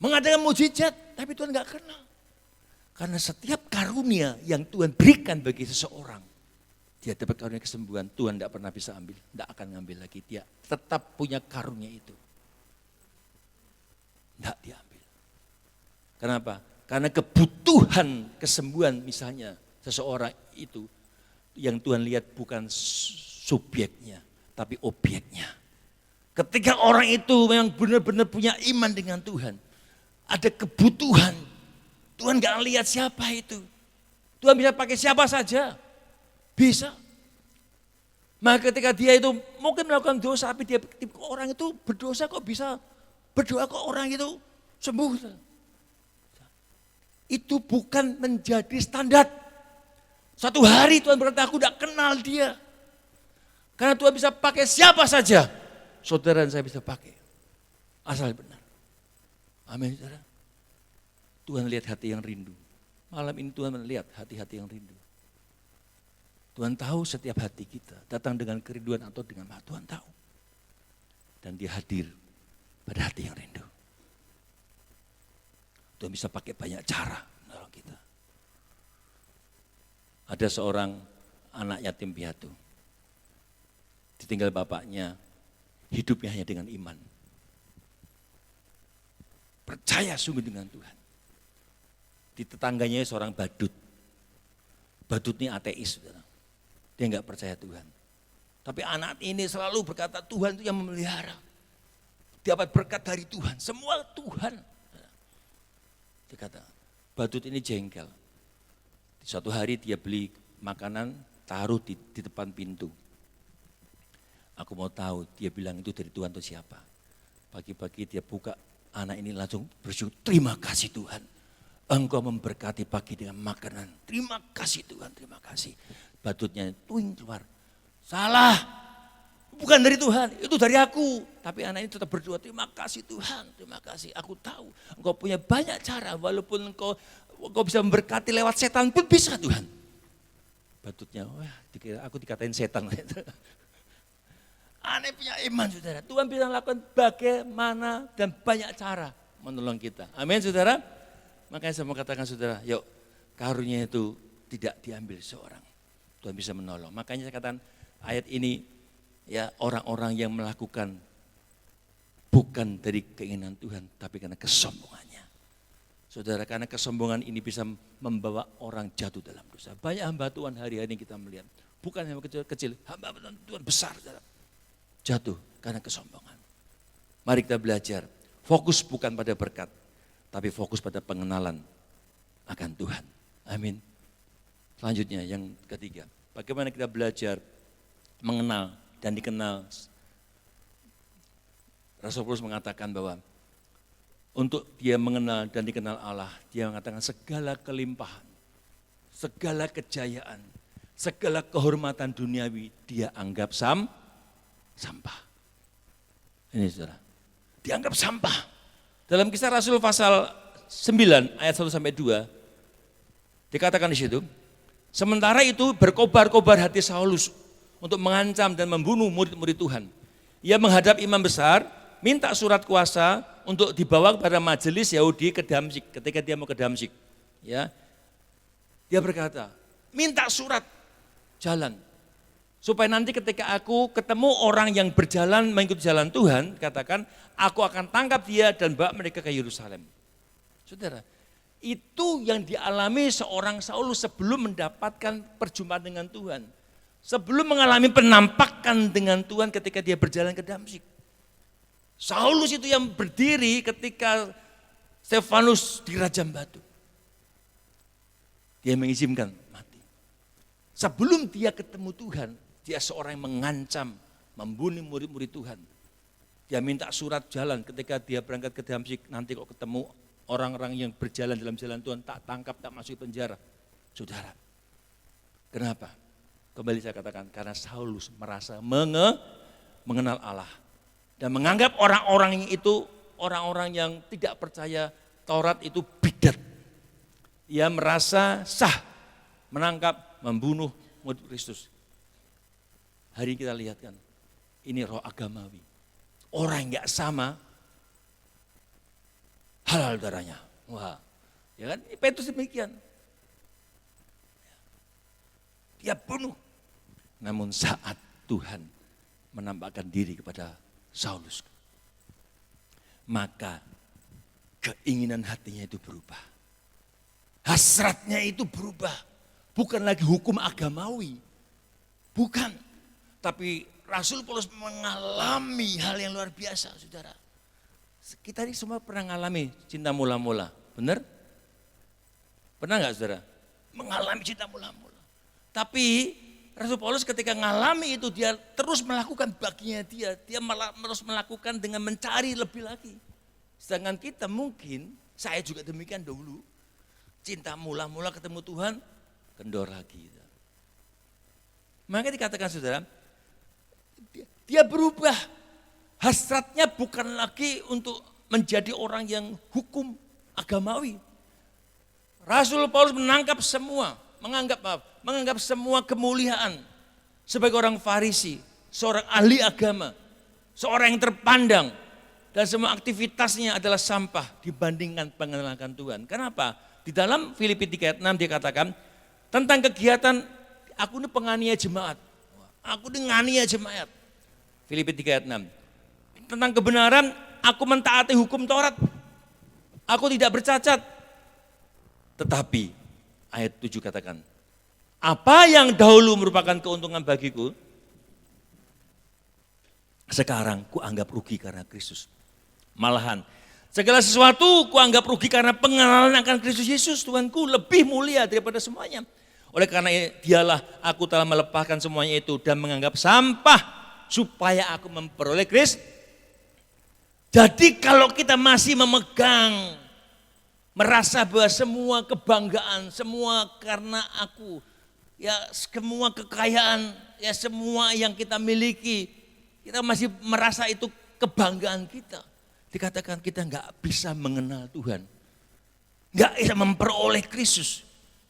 mengadakan mujizat, tapi Tuhan enggak kenal. Karena setiap karunia yang Tuhan berikan bagi seseorang, dia dapat karunia kesembuhan, Tuhan tidak pernah bisa ambil, tidak akan ngambil lagi. Dia tetap punya karunia itu. Tidak diambil. Kenapa? Karena kebutuhan kesembuhan misalnya seseorang itu, yang Tuhan lihat bukan subjeknya, tapi objeknya. Ketika orang itu memang benar-benar punya iman dengan Tuhan, ada kebutuhan, Tuhan gak lihat siapa itu. Tuhan bisa pakai siapa saja, bisa. Maka ketika dia itu mungkin melakukan dosa, tapi dia orang itu berdosa kok bisa berdoa kok orang itu sembuh. Itu bukan menjadi standar. Suatu hari Tuhan berkata, aku tidak kenal dia. Karena Tuhan bisa pakai siapa saja. Saudara dan saya bisa pakai. Asal benar. Amin saudara. Tuhan lihat hati yang rindu. Malam ini Tuhan melihat hati-hati yang rindu. Tuhan tahu setiap hati kita, datang dengan kerinduan atau dengan apa, Tuhan tahu. Dan dia hadir pada hati yang rindu. Tuhan bisa pakai banyak cara menolong kita. Ada seorang anak yatim piatu. Ditinggal bapaknya, hidupnya hanya dengan iman. Percaya sungguh dengan Tuhan. Di tetangganya seorang badut. Badut ini ateis, saudara. Dia enggak percaya Tuhan. Tapi anak ini selalu berkata Tuhan itu yang memelihara. Dapat berkat dari Tuhan, semua Tuhan. Dia kata, badut ini jengkel. Suatu hari dia beli makanan, taruh di depan pintu. Aku mau tahu, dia bilang itu dari Tuhan atau siapa. Pagi-pagi dia buka, anak ini langsung bersyukur, terima kasih Tuhan. Engkau memberkati pagi dengan makanan. Terima kasih Tuhan, terima kasih. Badutnya tuing keluar. Salah, bukan dari Tuhan, itu dari aku. Tapi anak ini tetap berdoa, terima kasih Tuhan, terima kasih. Aku tahu engkau punya banyak cara, walaupun engkau bisa memberkati lewat setan pun bisa Tuhan. Badutnya, wah aku dikatain setan. Aneh punya iman saudara, Tuhan bisa lakukan bagaimana dan banyak cara menolong kita. Amin saudara. Makanya saya mau katakan saudara, yuk karunia itu tidak diambil seorang. Tuhan bisa menolong. Makanya saya katakan ayat ini ya orang-orang yang melakukan bukan dari keinginan Tuhan tapi karena kesombongannya. Saudara, karena kesombongan ini bisa membawa orang jatuh dalam dosa. Banyak hamba Tuhan hari-hari kita melihat, bukan hamba kecil, hamba Tuhan besar saudara. Jatuh karena kesombongan. Mari kita belajar, fokus bukan pada berkat, tapi fokus pada pengenalan akan Tuhan. Amin. Selanjutnya yang ketiga, bagaimana kita belajar mengenal dan dikenal. Rasul Paulus mengatakan bahwa untuk dia mengenal dan dikenal Allah, dia mengatakan segala kelimpahan, segala kejayaan, segala kehormatan duniawi dia anggap sampah. Ini saudara, dianggap sampah. Dalam Kisah Rasul pasal 9 ayat 1 sampai 2 dikatakan di situ, sementara itu berkobar-kobar hati Saulus untuk mengancam dan membunuh murid-murid Tuhan. Ia menghadap imam besar, minta surat kuasa untuk dibawa kepada majelis Yahudi ke Damsyik. Ketika dia mau ke Damsyik, ya, dia berkata, minta surat jalan. Supaya nanti ketika aku ketemu orang yang berjalan mengikuti jalan Tuhan, katakan, aku akan tangkap dia dan bawa mereka ke Yerusalem. Saudara, itu yang dialami seorang Saulus sebelum mendapatkan perjumpaan dengan Tuhan. Sebelum mengalami penampakan dengan Tuhan ketika dia berjalan ke Damsyik. Saulus itu yang berdiri ketika Stefanus dirajam batu. Dia mengizinkan mati. Sebelum dia ketemu Tuhan, dia seorang yang mengancam, membunuh murid-murid Tuhan. Dia minta surat jalan ketika dia berangkat ke Damsyik, nanti kok ketemu orang-orang yang berjalan dalam jalan Tuhan, tak tangkap, tak masuk penjara. Saudara, kenapa? Kembali saya katakan, karena Saulus merasa mengenal Allah. Dan menganggap orang-orang itu, orang-orang yang tidak percaya Taurat itu bidat. Ia merasa sah menangkap, membunuh murid Kristus. Hari ini kita lihat kan, ini roh agamawi. Orang yang gak sama, halal darahnya. Wah, ya kan? Petrus demikian. Dia bunuh. Namun saat Tuhan menampakkan diri kepada Saulus, maka keinginan hatinya itu berubah. Hasratnya itu berubah. Bukan lagi hukum agamawi. Bukan. Tapi Rasul Paulus mengalami hal yang luar biasa, saudara. Kita ini semua pernah mengalami cinta mula-mula, benar? Pernah nggak saudara? Mengalami cinta mula-mula. Tapi Rasul Paulus ketika mengalami itu dia terus melakukan baginya dia malah terus melakukan dengan mencari lebih lagi. Sedangkan kita mungkin, saya juga demikian dulu, cinta mula-mula ketemu Tuhan, kendor lagi. Makanya dikatakan saudara, dia berubah. Hasratnya bukan lagi untuk menjadi orang yang hukum agamawi. Rasul Paulus menangkap semua menganggap semua kemuliaan sebagai orang Farisi, seorang ahli agama, seorang yang terpandang, dan semua aktivitasnya adalah sampah dibandingkan pengenalan Tuhan. Kenapa? Di dalam Filipi 3 ayat 6 dia katakan tentang kegiatan, aku ini penganiaya jemaat, aku ini nganiaya jemaat. Filipi 3 ayat 6. Tentang kebenaran, aku mentaati hukum Taurat, aku tidak bercacat. Tetapi ayat 7 katakan, apa yang dahulu merupakan keuntungan bagiku, sekarang kuanggap rugi karena Kristus. Malahan segala sesuatu kuanggap rugi karena pengenalan akan Kristus Yesus Tuhanku lebih mulia daripada semuanya. Oleh karena dialah aku telah melepaskan semuanya itu dan menganggap sampah supaya aku memperoleh Kristus. Jadi kalau kita masih memegang, merasa bahwa semua kebanggaan, semua karena aku, ya semua kekayaan, ya semua yang kita miliki, kita masih merasa itu kebanggaan kita. Dikatakan kita nggak bisa mengenal Tuhan, nggak bisa memperoleh Kristus.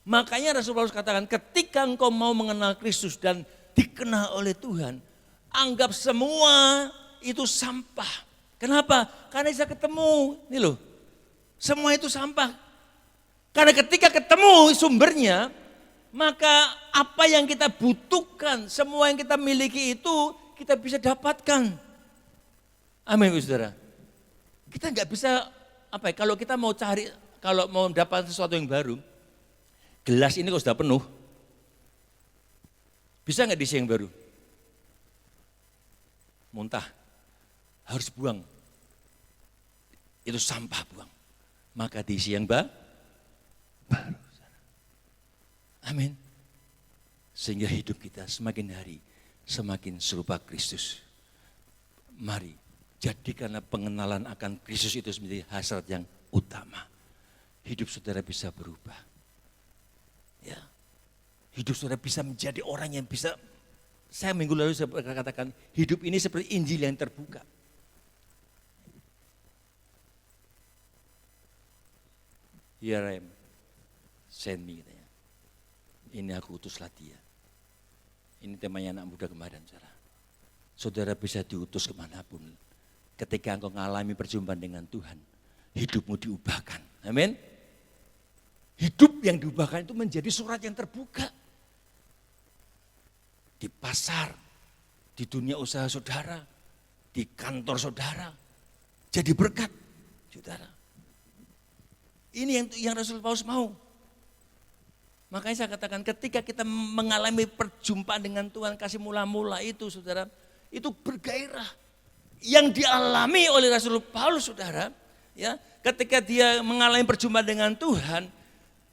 Makanya Rasul Paulus katakan ketika engkau mau mengenal Kristus dan dikenal oleh Tuhan, anggap semua itu sampah. Kenapa? Karena bisa ketemu, nih loh, semua itu sampah. Karena ketika ketemu sumbernya, maka apa yang kita butuhkan, semua yang kita miliki itu kita bisa dapatkan. Amin, saudara. Kita nggak bisa kalau kita mau cari, kalau mau dapat sesuatu yang baru, gelas ini kalau sudah penuh, bisa nggak diisi yang baru? Muntah, harus buang. Itu sampah, buang. Maka diisi yang baru. Amin. Sehingga hidup kita semakin hari semakin serupa Kristus. Mari jadikanlah pengenalan akan Kristus itu menjadi hasrat yang utama. Hidup saudara bisa berubah. Ya. Hidup saudara bisa menjadi orang yang bisa, saya minggu lalu saya katakan, hidup ini seperti Injil yang terbuka. Here I am, send me. Ini aku utuslah dia. Ini temanya anak muda kemarin, saudara. Saudara bisa diutus kemanapun. Ketika engkau mengalami perjumpaan dengan Tuhan, hidupmu diubahkan. Amin. Hidup yang diubahkan itu menjadi surat yang terbuka. Di pasar, di dunia usaha saudara, di kantor saudara, jadi berkat, saudara. Ini yang Rasul Paulus mau. Makanya saya katakan ketika kita mengalami perjumpaan dengan Tuhan, kasih mula-mula itu saudara, itu bergairah. Yang dialami oleh Rasul Paulus saudara, ya, ketika dia mengalami perjumpaan dengan Tuhan,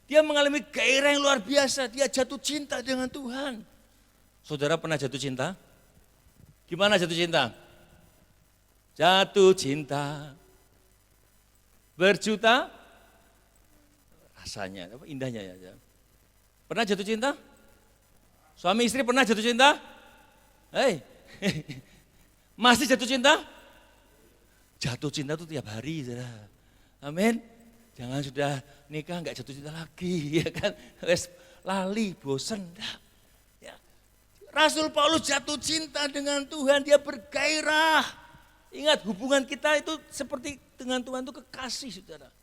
dia mengalami gairah yang luar biasa, dia jatuh cinta dengan Tuhan. Saudara pernah jatuh cinta? Gimana jatuh cinta? Jatuh cinta berjuta rasanya, apa indahnya ya. Pernah jatuh cinta? Suami istri pernah jatuh cinta? Hei, masih jatuh cinta? Jatuh cinta itu tiap hari, saudara. Amin. Jangan sudah nikah nggak jatuh cinta lagi, ya kan? Wes lali, bosen. Ya. Rasul Paulus jatuh cinta dengan Tuhan, dia bergairah. Ingat hubungan kita itu seperti dengan Tuhan itu kekasih, saudara.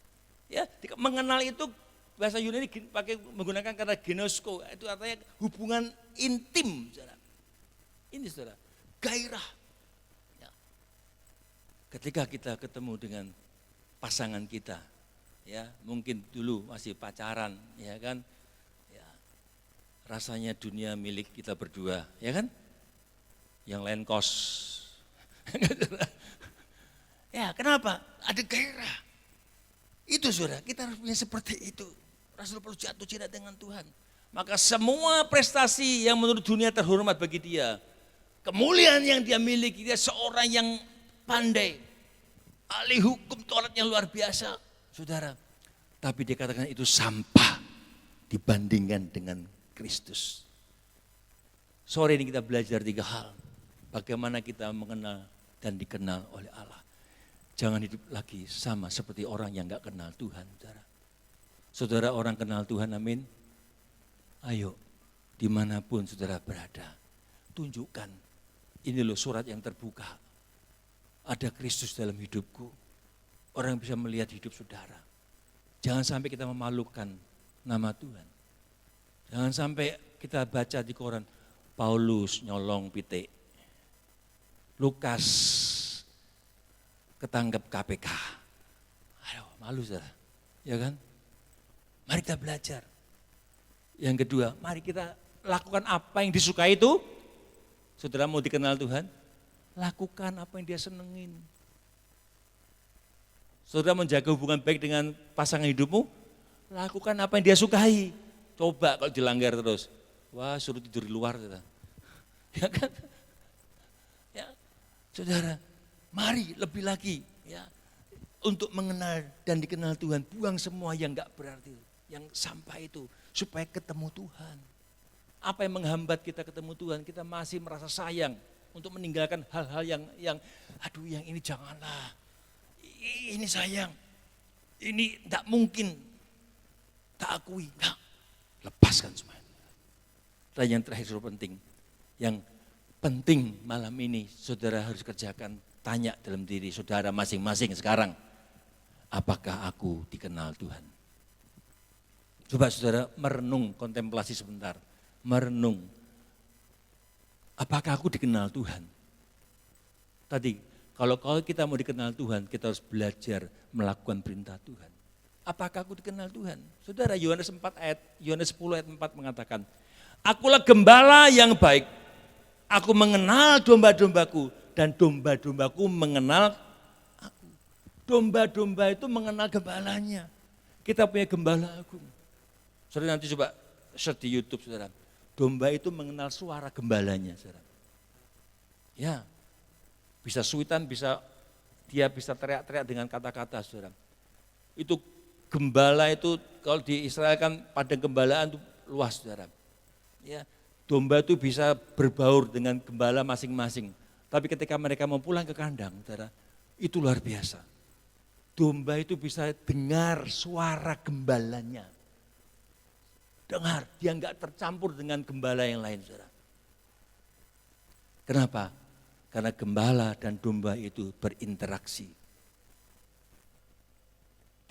Ya, mengenal itu bahasa Yunani pakai menggunakan kata genosko, itu artinya hubungan intim, saudara. Ini saudara, gairah. Ya. Ketika kita ketemu dengan pasangan kita, ya mungkin dulu masih pacaran, ya kan, ya, rasanya dunia milik kita berdua, ya kan, yang lain kos. Ya kenapa? Ada gairah. Itu saudara, kita harus punya seperti itu. Rasul Paulus jatuh cinta dengan Tuhan. Maka semua prestasi yang menurut dunia terhormat bagi dia, kemuliaan yang dia miliki, dia seorang yang pandai, ahli hukum Taurat yang luar biasa, saudara. Tapi dia katakan itu sampah dibandingkan dengan Kristus. Sore ini kita belajar 3 hal. Bagaimana kita mengenal dan dikenal oleh Allah. Jangan hidup lagi sama seperti orang yang gak kenal Tuhan, saudara. Saudara orang kenal Tuhan, amin. Ayo, dimanapun saudara berada, tunjukkan, ini loh surat yang terbuka. Ada Kristus dalam hidupku, orang bisa melihat hidup saudara. Jangan sampai kita memalukan nama Tuhan. Jangan sampai kita baca di koran, Paulus nyolong pitik, Lukas ketangkep KPK. Aduh, malu saudara, ya kan? Mari kita belajar. Yang kedua, mari kita lakukan apa yang disukai itu. Saudara mau dikenal Tuhan, lakukan apa yang dia senengin. Saudara menjaga hubungan baik dengan pasangan hidupmu, lakukan apa yang dia sukai. Coba kalau dilanggar terus, wah suruh tidur di luar. Saudara. Ya kan? Ya, saudara, mari lebih lagi ya untuk mengenal dan dikenal Tuhan. Buang semua yang enggak berarti, yang sampah itu supaya ketemu Tuhan. Apa yang menghambat kita ketemu Tuhan? Kita masih merasa sayang untuk meninggalkan hal-hal yang aduh yang ini janganlah. Ini sayang. Ini enggak mungkin. Tak akui. Nah, lepaskan semua. Dan yang terakhir penting. Yang penting malam ini saudara harus kerjakan, tanya dalam diri saudara masing-masing sekarang. Apakah aku dikenal Tuhan? Coba saudara merenung, kontemplasi sebentar. Merenung. Apakah aku dikenal Tuhan? Tadi, kalau kita mau dikenal Tuhan, kita harus belajar melakukan perintah Tuhan. Apakah aku dikenal Tuhan? Saudara, Yohanes 10 ayat 4 mengatakan, Akulah gembala yang baik. Aku mengenal domba-dombaku dan domba-dombaku mengenal aku. Domba-domba itu mengenal gembalanya. Kita punya gembala agung. Saudara nanti coba search di YouTube, saudara. Domba itu mengenal suara gembalanya, saudara. Ya, bisa suitan, dia bisa teriak-teriak dengan kata-kata, saudara. Itu gembala itu kalau di Israel kan padang gembalaan itu luas, saudara. Ya, domba itu bisa berbaur dengan gembala masing-masing. Tapi ketika mereka mau pulang ke kandang, saudara, itu luar biasa. Domba itu bisa dengar suara gembalanya. Dengar, dia enggak tercampur dengan gembala yang lain, saudara. Kenapa? Karena gembala dan domba itu berinteraksi.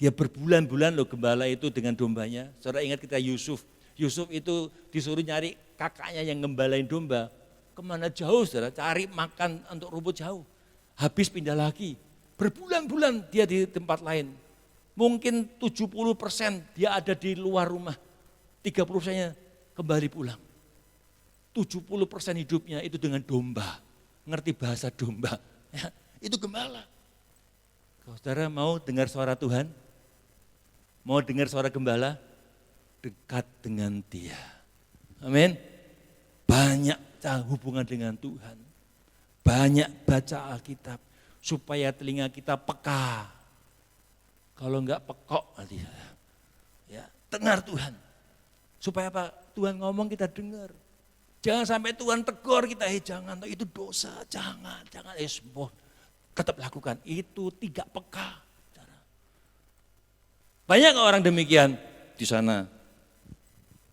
Dia berbulan-bulan loh gembala itu dengan dombanya. Saudara ingat kita Yusuf. Yusuf itu disuruh nyari kakaknya yang ngembalain domba. Kemana jauh, saudara, cari makan untuk rumput jauh. Habis pindah lagi. Berbulan-bulan dia di tempat lain. Mungkin 70% dia ada di luar rumah. 30%-nya kembali pulang. 70% hidupnya itu dengan domba. Ngerti bahasa domba. Ya, itu gembala. Kalau saudara mau dengar suara Tuhan, mau dengar suara gembala, dekat dengan dia. Amin. Banyak hubungan dengan Tuhan. Banyak baca Alkitab. Supaya telinga kita peka. Kalau enggak pekok nanti. Ya, dengar Tuhan. Supaya apa? Tuhan ngomong kita dengar. Jangan sampai Tuhan tegur kita, jangan, itu dosa, jangan, tetap lakukan. Itu tidak peka. Banyak orang demikian di sana.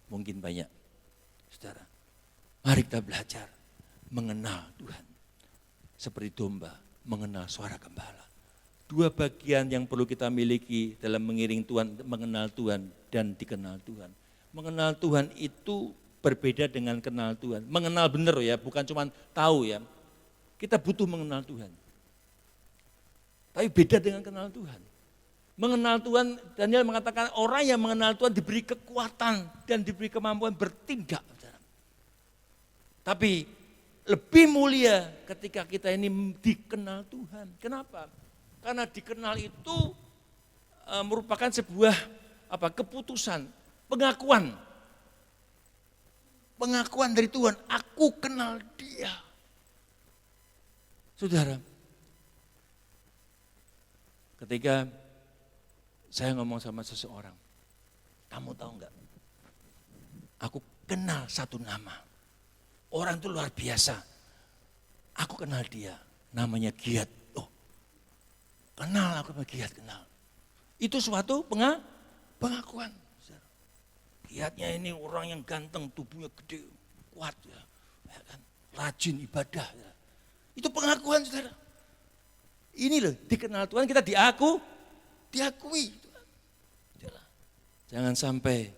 Mungkin banyak. Saudara, mari kita belajar mengenal Tuhan. Seperti domba mengenal suara gembala. Dua bagian yang perlu kita miliki dalam mengiring Tuhan, mengenal Tuhan dan dikenal Tuhan. Mengenal Tuhan itu berbeda dengan kenal Tuhan. Mengenal benar ya, bukan cuma tahu ya. Kita butuh mengenal Tuhan. Tapi beda dengan kenal Tuhan. Mengenal Tuhan, Daniel mengatakan orang yang mengenal Tuhan diberi kekuatan dan diberi kemampuan bertindak. Tapi lebih mulia ketika kita ini dikenal Tuhan. Kenapa? Karena dikenal itu merupakan sebuah keputusan, pengakuan. Pengakuan dari Tuhan, aku kenal dia. Saudara, ketika saya ngomong sama seseorang, kamu tahu enggak? Aku kenal satu nama. Orang itu luar biasa. Aku kenal dia, namanya Giat. Oh, kenal aku sama Giat, kenal. Itu suatu pengakuan. Lihatnya ini orang yang ganteng, tubuhnya gede, kuat ya kan? Rajin ibadah ya. Itu pengakuan saudara. Ini loh, dikenal Tuhan, kita diakui. Jangan sampai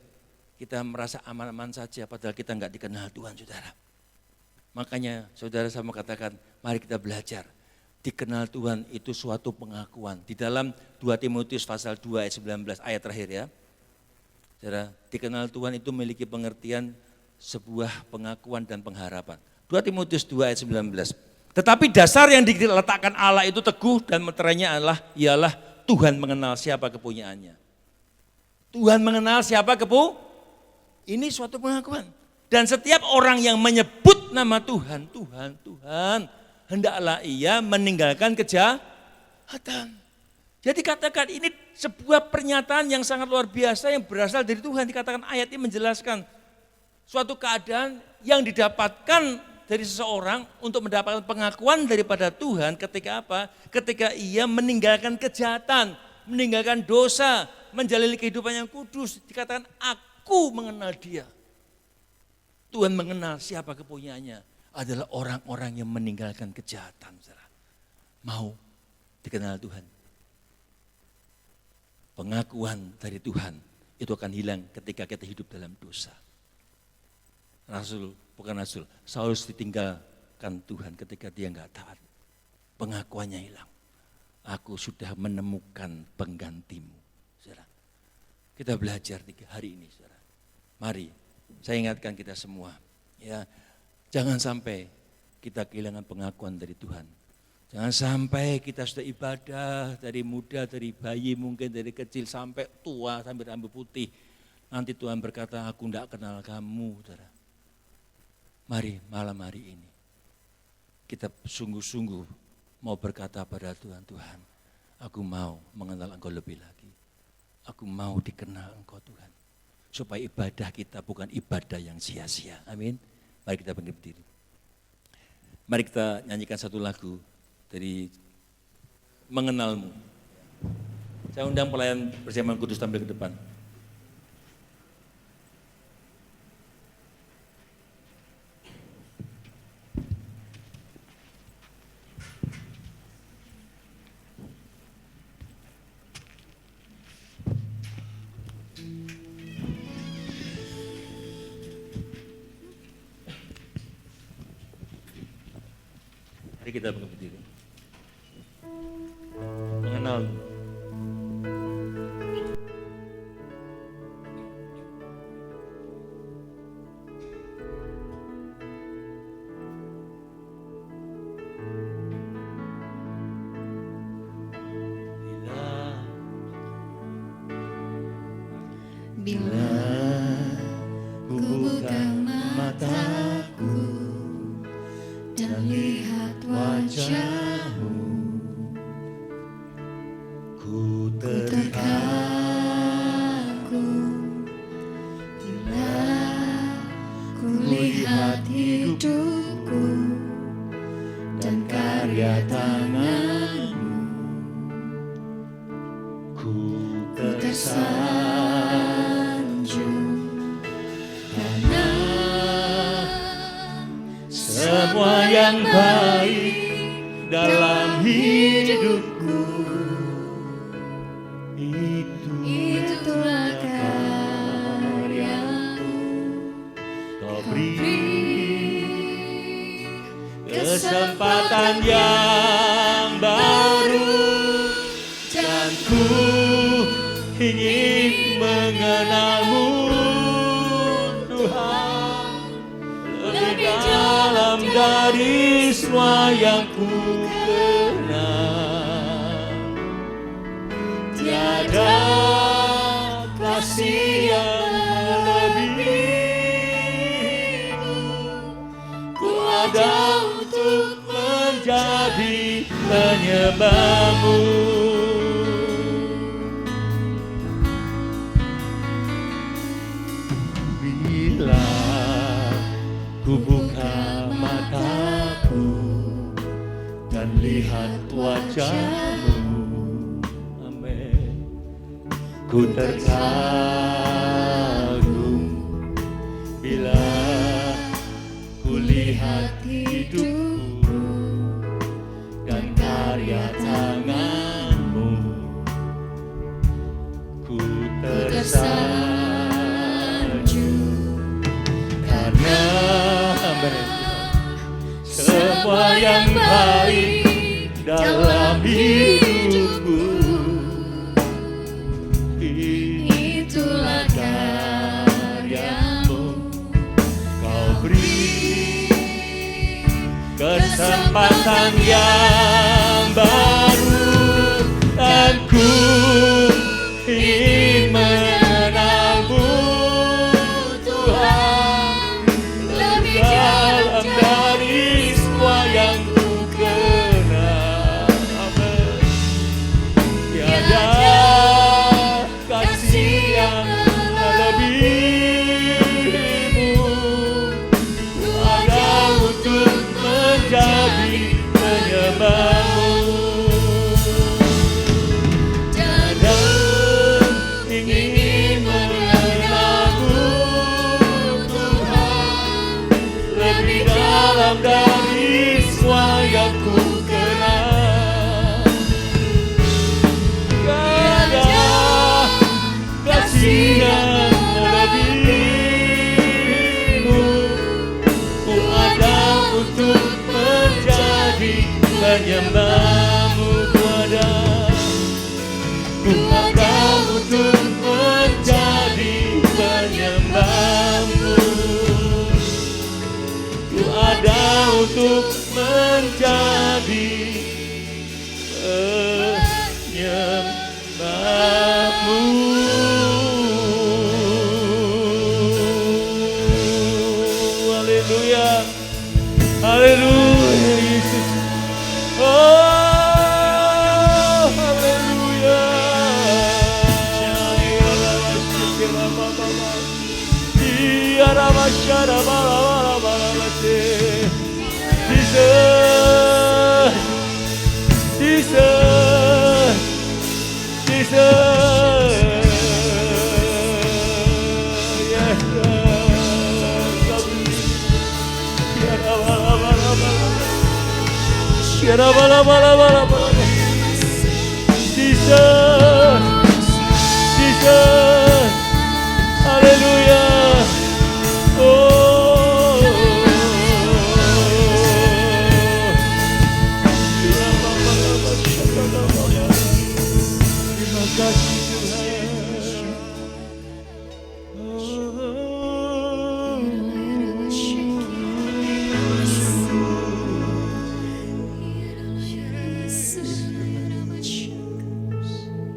kita merasa aman-aman saja padahal kita enggak dikenal Tuhan saudara. Makanya saudara saya mau katakan, mari kita belajar. Dikenal Tuhan itu suatu pengakuan. Di dalam 2 Timotius pasal 2 ayat 19 ayat terakhir ya. Saudara, dikenal Tuhan itu memiliki pengertian sebuah pengakuan dan pengharapan. 2 Timotius 2 ayat 19. Tetapi dasar yang diletakkan Allah itu teguh dan meterainya ialah Tuhan mengenal siapa kepunyaannya. Tuhan mengenal siapa ini suatu pengakuan. Dan setiap orang yang menyebut nama Tuhan, hendaklah ia meninggalkan kejahatan. Jadi katakan ini sebuah pernyataan yang sangat luar biasa yang berasal dari Tuhan. Dikatakan ayat ini menjelaskan suatu keadaan yang didapatkan dari seseorang untuk mendapatkan pengakuan daripada Tuhan ketika apa? Ketika ia meninggalkan kejahatan, meninggalkan dosa, menjalani kehidupan yang kudus. Dikatakan aku mengenal dia. Tuhan mengenal siapa kepunyaannya adalah orang-orang yang meninggalkan kejahatan. Mau dikenal Tuhan. Pengakuan dari Tuhan itu akan hilang ketika kita hidup dalam dosa. Saulus ditinggalkan Tuhan ketika dia enggak taat. Pengakuannya hilang. Aku sudah menemukan penggantimu. Saudara. Kita belajar hari ini, saudara. Mari, saya ingatkan kita semua, ya, jangan sampai kita kehilangan pengakuan dari Tuhan. Jangan sampai kita sudah ibadah dari muda, dari bayi mungkin dari kecil sampai tua, sampai rambut putih. Nanti Tuhan berkata, aku tidak kenal kamu, saudara. Mari malam hari ini kita sungguh-sungguh mau berkata pada Tuhan, Tuhan, aku mau mengenal Engkau lebih lagi. Aku mau dikenal Engkau Tuhan. Supaya ibadah kita bukan ibadah yang sia-sia. Amin. Mari kita berdiri. Mari kita nyanyikan satu lagu dari Mengenalmu. Saya undang pelayan perjamuan kudus tampil ke depan. Mari kita berdiri. Mengenalmu. Bila ku buka mataku dan lihat wajahmu, Ku terkagum. Bila ku lihat hidupku dan karya tanganmu, Ku tersanjung karena semua yang baik dalam hidupku itulah karyamu. Kau beri kesempatan yang baru dan ku ingin mengenalmu Tuhan lebih dalam dari semua yang ku kenal. Tiada kasih yang melebihimu. Ku ada untuk menjadi penyembahmu. Bila ku buka mataku dan lihat wajahmu, amin, ku terkagum melihat hidupku dan karya tanganmu, ku tersanjung karena semua yang baik dalam hidupku, itulah karyamu. Kau beri kesempatan yang baru, dan ku ingin mengenalmu Tuhan lebih dalam dari semua yang ku kenal. Amin. Tiada kasih yang melebihimu, ku ada untuk menjadi penyembahmu. Tiada ingin mengenalmu Tuhan lebih dalam dari semua yang ku kenal. Tiada kasih yang melebihimu, ku ada untuk menjadi penyembahmu. Ku ada untuk menjadi penyembahmu. Ku ada untuk menjadi penyembahmu. Haleluya, haleluya Yesus. Oh, haleluya. Jesus, Jesus, Jesus. Yes, Jesus, Jesus, haleluya. Oh, terima kasih Tuhan.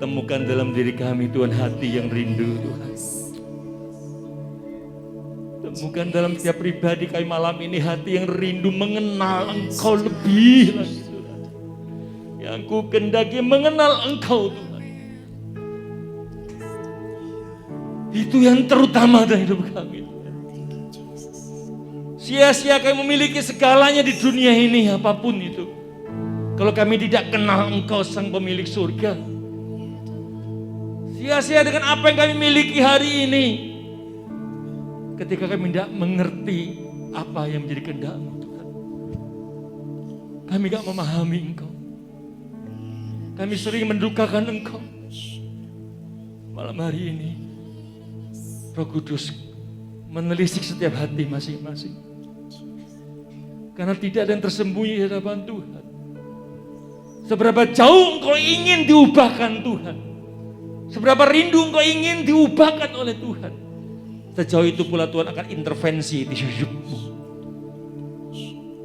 Temukan dalam diri kami Tuhan hati yang rindu Tuhan. Temukan dalam setiap pribadi kami malam ini hati yang rindu mengenal Engkau lebih lagi Tuhan. Yang ku kendaki mengenal Engkau Tuhan. Itu yang terutama dalam hidup kami Tuhan. Sia-sia kami memiliki segalanya di dunia ini apapun itu, kalau kami tidak kenal Engkau Sang Pemilik surga. Sia-sia dengan apa yang kami miliki hari ini, ketika kami tidak mengerti apa yang menjadi kehendak-Mu Tuhan. Kami tidak memahami Engkau. Kami sering mendukakan Engkau. Malam hari ini Roh Kudus menelisik setiap hati masing-masing. Karena tidak ada yang tersembunyi di hadapan Tuhan. Seberapa jauh Engkau ingin diubahkan Tuhan, seberapa rindu Engkau ingin diubahkan oleh Tuhan, sejauh itu pula Tuhan akan intervensi di hidupmu.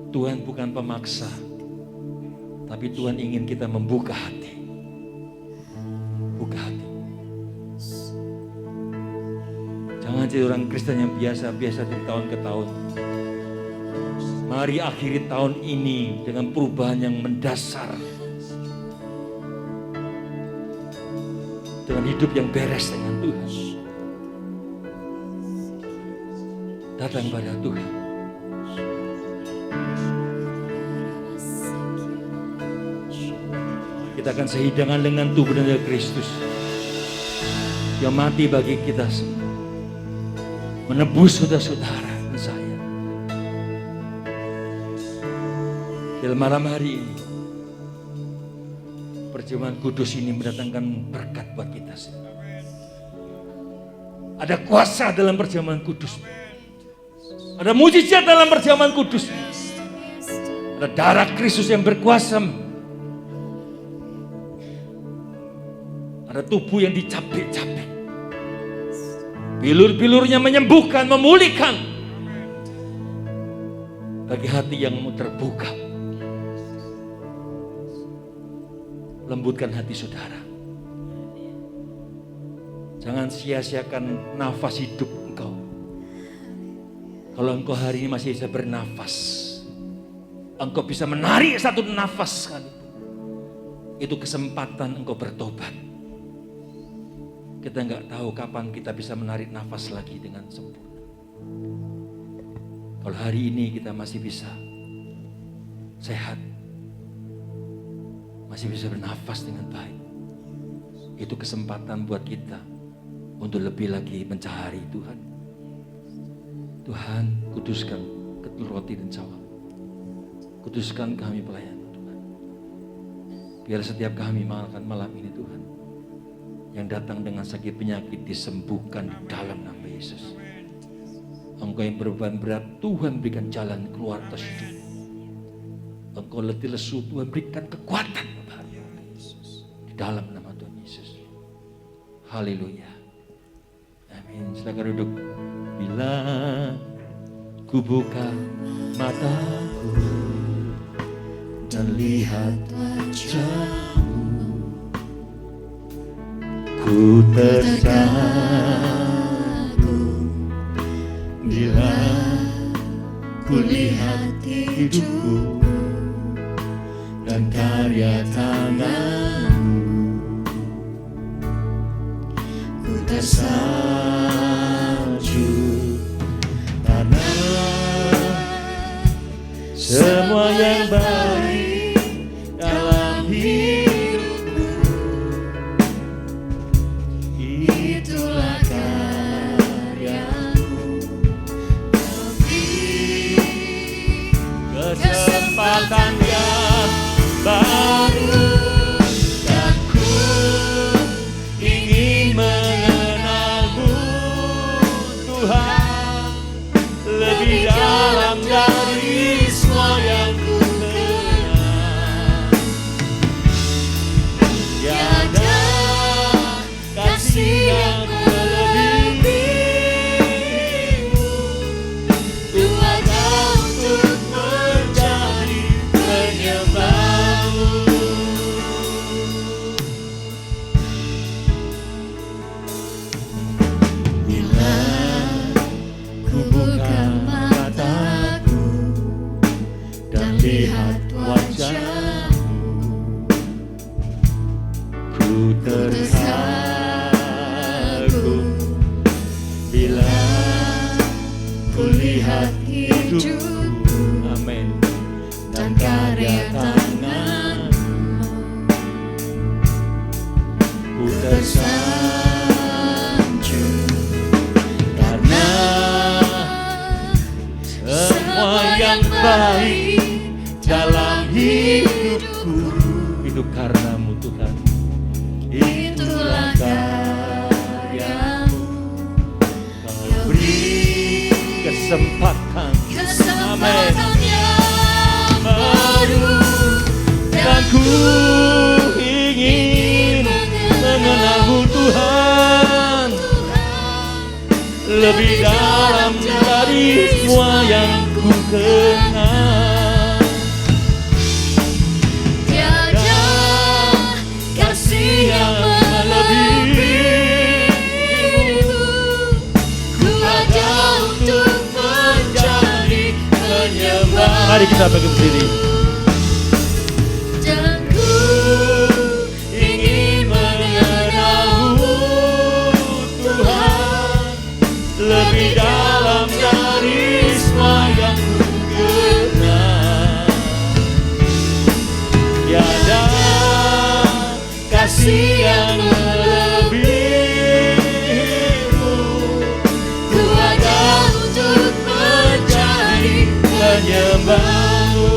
Tuhan bukan pemaksa, tapi Tuhan ingin kita membuka hati. Buka hati. Jangan jadi orang Kristen yang biasa-biasa dari tahun ke tahun. Mari akhiri tahun ini dengan perubahan yang mendasar. Dengan hidup yang beres dengan Tuhan. Datang pada Tuhan. Kita akan sehidangan dengan tubuh dan darah Kristus yang mati bagi kita semua, menebus saudara-saudara dan saya. Dalam malam hari ini, perjamuan kudus ini mendatangkan berkat buat kita semua. Ada kuasa dalam perjamuan kudus. Ada mujizat dalam perjamuan kudus. Ada darah Kristus yang berkuasa. Ada tubuh yang dicapik-capik. Bilur-bilurnya menyembuhkan, memulihkan. Bagi hati yang mau terbuka. Lembutkan hati saudara. Jangan sia-siakan nafas hidup engkau. Kalau engkau hari ini masih bisa bernafas, engkau bisa menarik satu nafas sekali. Itu kesempatan engkau bertobat. Kita nggak tahu kapan kita bisa menarik nafas lagi dengan sempurna. Kalau hari ini kita masih bisa sehat, masih bisa bernafas dengan baik, itu kesempatan buat kita untuk lebih lagi mencari Tuhan. Tuhan, kuduskan ketul roti dan cawan. Kuduskan kami pelayan Tuhan. Biar setiap kami malam ini Tuhan, yang datang dengan sakit penyakit disembuhkan di dalam nama Yesus. Engkau yang berbeban berat, Tuhan berikan jalan keluar atas hidup. Engkau letih lesu, Tuhan berikan kekuatan di dalam nama Tuhan Yesus. Haleluya. Amin. Silakan duduk. Bila ku buka mataku dan lihat wajahmu, ku terkagum. Bila ku lihat hidupku dan karya tanganmu, ku tersanjung karena semua yang baik dalam hidupku, itulah karyamu. Kesempatan yang baru dan ku ingin mengenalmu Tuhan lebih dalam dari semua yang ku kenal. Tiada kasih yang melebihimu, ku ada untuk menjadi penyembahmu. Bila ku buka mataku dan lihat wajahmu, ku terkagum. Bila ku lihat hidupku, amin, dan karya tanganmu, ku tersanjung karena semua yang baik dalam hidupku, itu karenamu Tuhan. Itulah karyamu. Kau beri kesempatan yang baru dan ku ingin mengenalmu Tuhan lebih dalam dari semua yang ku kenal. Tiada kasih yang melebihimu, ku ada untuk menjadi penyembah. Mari kita bangkit berdiri. Dan ku ingin mengenalmu Tuhan lebih dalam dari semua yang ku kenal. Tiada kasih yang melebihimu, ku ada untuk menjadi penyembahmu.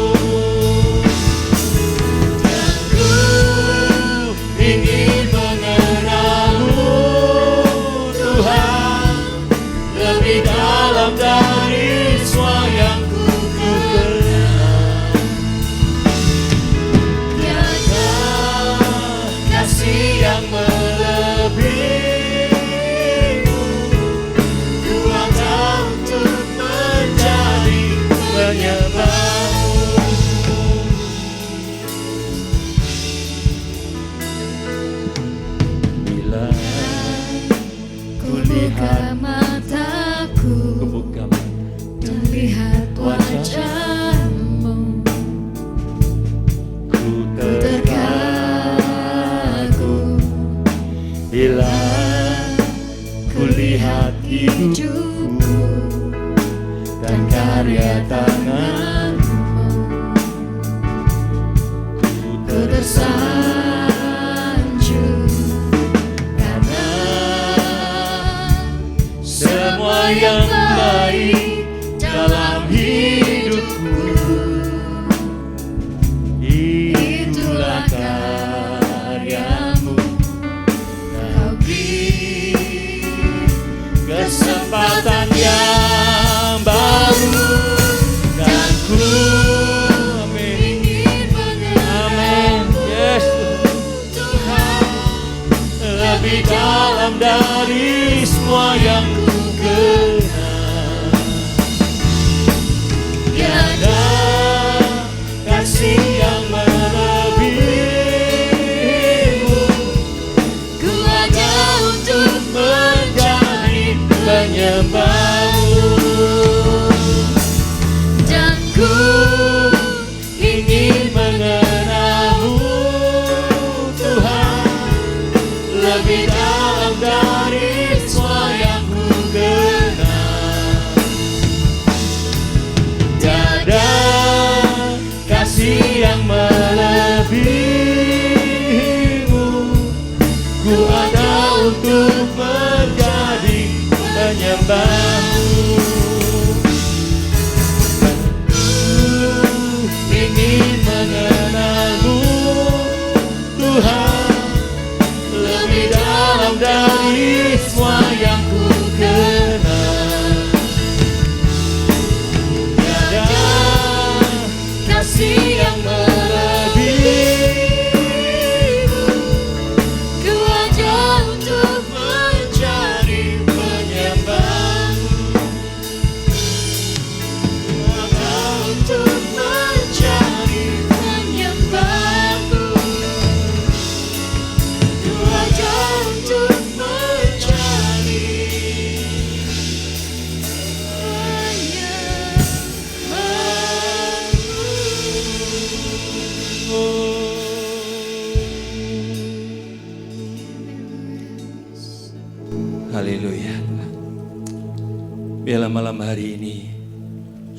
Biarlah malam hari ini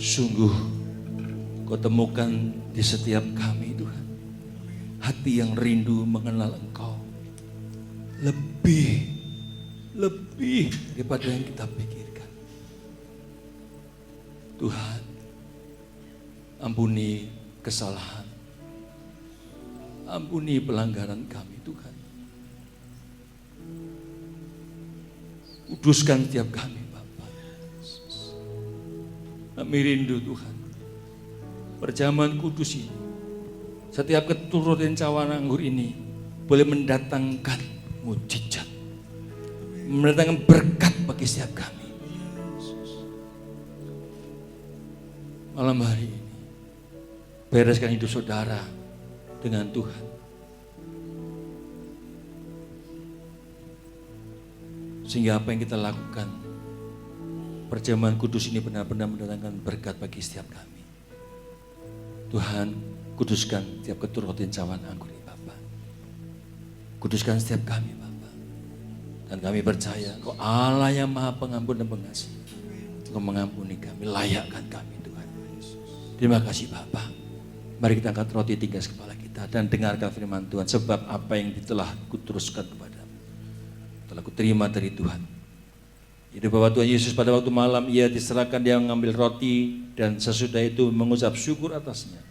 sungguh Kau temukan di setiap kami Tuhan, hati yang rindu mengenal Engkau lebih daripada yang kita pikirkan. Tuhan, ampuni kesalahan, ampuni pelanggaran kami Tuhan. Kuduskan setiap kami Bapa. Kami rindu Tuhan, perjamuan kudus ini, setiap keturunan cawan anggur ini boleh mendatangkan mujizat, mendatangkan berkat bagi setiap kami. Malam hari ini bereskan hidup saudara dengan Tuhan. Sehingga apa yang kita lakukan, perjamuan kudus ini benar-benar mendatangkan berkat bagi setiap kami. Tuhan, kuduskan setiap keturunan cawan anggur ini Bapa. Kuduskan setiap kami Bapa. Dan kami percaya Engkau Allah yang Maha Pengampun dan Pengasih. Engkau mengampuni kami, layakkan kami Tuhan. Terima kasih Bapa. Mari kita angkat roti tiga kepala kita dan dengarkan firman Tuhan. Sebab apa yang telah kuteruskan kepadamu, telah kuterima dari Tuhan. Itu bahwa Tuhan Yesus pada waktu malam ia diserahkan, dia mengambil roti dan sesudah itu mengucap syukur atasnya.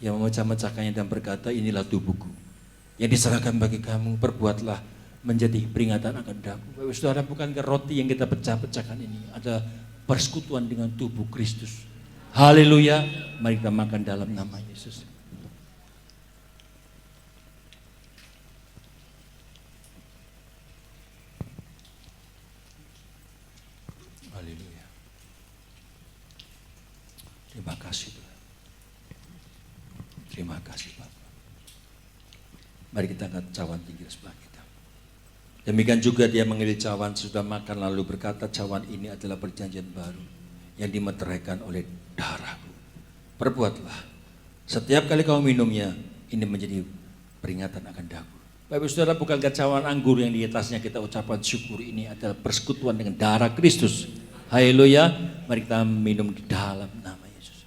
Ia memecah-mecahkannya dan berkata, inilah tubuhku yang diserahkan bagi kamu, perbuatlah menjadi peringatan akan daku. Bapak Saudara, bukankah roti yang kita pecah-pecahkan ini ada persekutuan dengan tubuh Kristus? Haleluya, mari kita makan dalam nama Yesus. Haleluya. Terima kasih Tuhan. Terima kasih Bapak. Mari kita angkat cawan tinggi sebelah kita. Demikian juga dia mengambil cawan sudah makan lalu berkata, cawan ini adalah perjanjian baru yang dimeteraikan oleh darahku. Perbuatlah setiap kali kau minumnya, ini menjadi peringatan akan daku. Bapak Saudara, bukankah cawan anggur yang di atasnya kita ucapkan syukur ini adalah persekutuan dengan darah Kristus? Haleluya. Mari kita minum di dalam nama Yesus.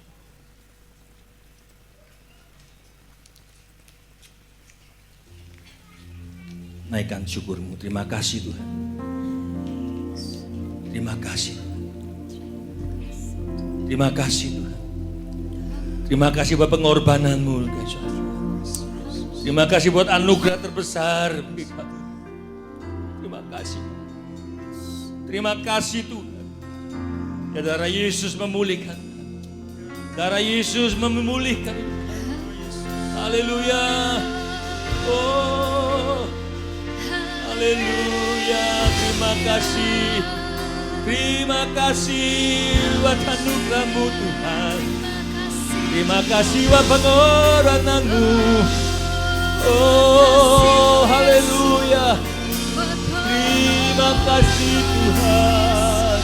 Naikkan syukurmu. Terima kasih Tuhan. Terima kasih. Terima kasih Tuhan. Terima kasih buat pengorbananmu. Terima kasih buat anugerah terbesar. Terima kasih. Terima kasih Tuhan. Ya, darah Yesus memulihkan. Darah Yesus memulihkan. Haleluya. Oh. Haleluya. Terima kasih. Terima kasih buat anugerah-Mu Tuhan. Terima kasih buat pengorbananmu. Oh, haleluya. Terima kasih Tuhan.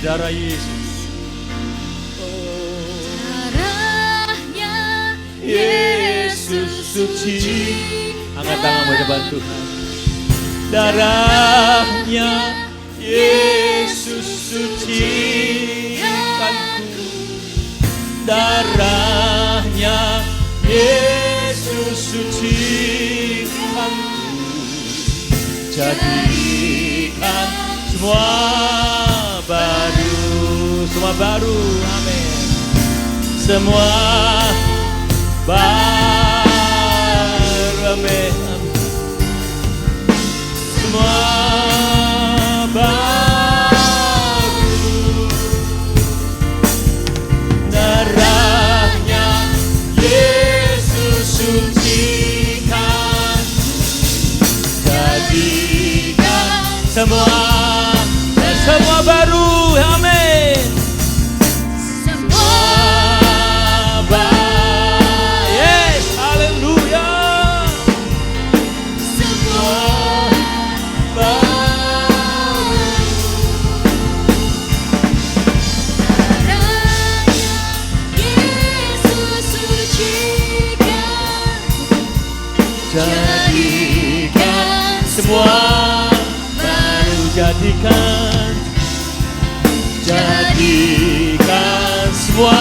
Darah Yesus. Oh. Darahnya Yesus suci. Angkat tanganmu depan Tuhan. Darahnya Yesus sucikanku. Darahnya Yesus sucikanku. Jadikan semua baru. Semua baru, amin. Semua baru, amin. Semua baru. Darahnya Yesus sucikan. Jadikan semua baru, amin. Semua baru. Yes, haleluya. Semua jadikan semua baru, jadikan Jadikan semua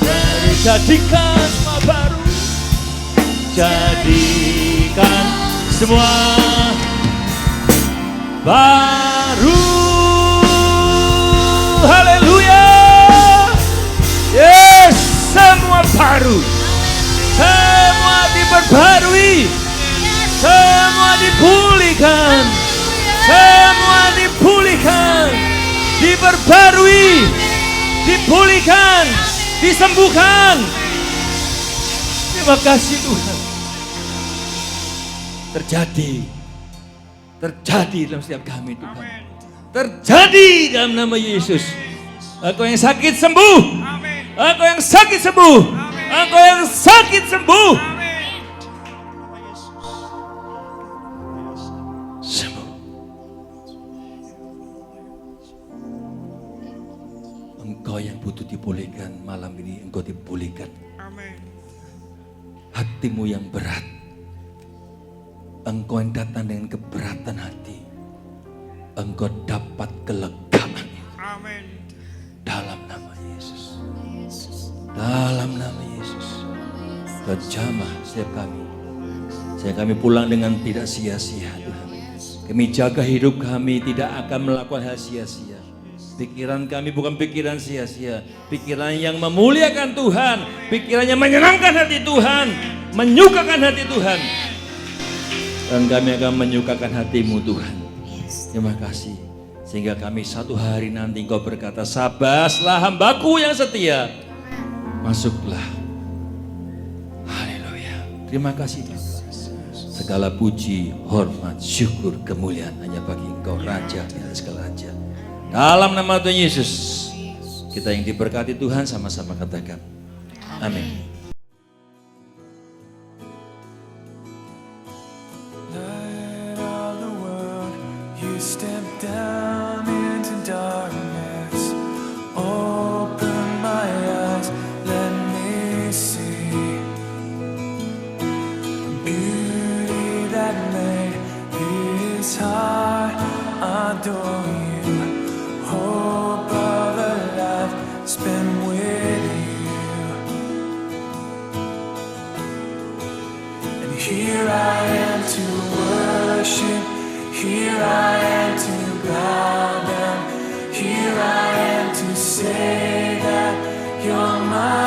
baru, jadikan semua baru, jadikan semua baru. Haleluya. Yes, semua baru, semua diperbarui, semua dipulihkan, semua dipulihkan, diperbarui, dipulihkan, disembuhkan. Terima kasih Tuhan. Terjadi dalam setiap kami Tuhan. Terjadi dalam nama Yesus. Aku yang sakit sembuh. Aku yang sakit sembuh. Aku yang sakit sembuh. Sembuh. Engkau yang butuh dipulihkan malam ini, engkau dipulihkan. Hatimu yang berat, engkau yang datang dengan keberatan hati, engkau dapat kelegaan. Dalam nama Yesus. Dalam nama Yesus. Kau jamah setiap kami. Sehingga kami pulang dengan tidak sia-sia Tuhan. Kami jaga hidup kami tidak akan melakukan hal sia-sia. Pikiran kami bukan pikiran sia-sia. Pikiran yang memuliakan Tuhan. Pikiran yang menyenangkan hati Tuhan. Menyukakan hati Tuhan. Dan kami akan menyukakan hati-Mu Tuhan. Terima kasih. Sehingga kami satu hari nanti Engkau berkata, sabaslah hambaku yang setia. Masuklah. Haleluya. Terima kasih Tuhan. Segala puji, hormat, syukur, kemuliaan hanya bagi Engkau Raja di atas segala raja. Dalam nama Tuhan Yesus, kita yang diberkati Tuhan sama-sama katakan amin. Light of the world, you step down into darkness. Open my eyes, let me see beauty that made his heart adore you. Hope of a life spent with you. And here I am to worship, here I am to bow down, here I am to say that you're my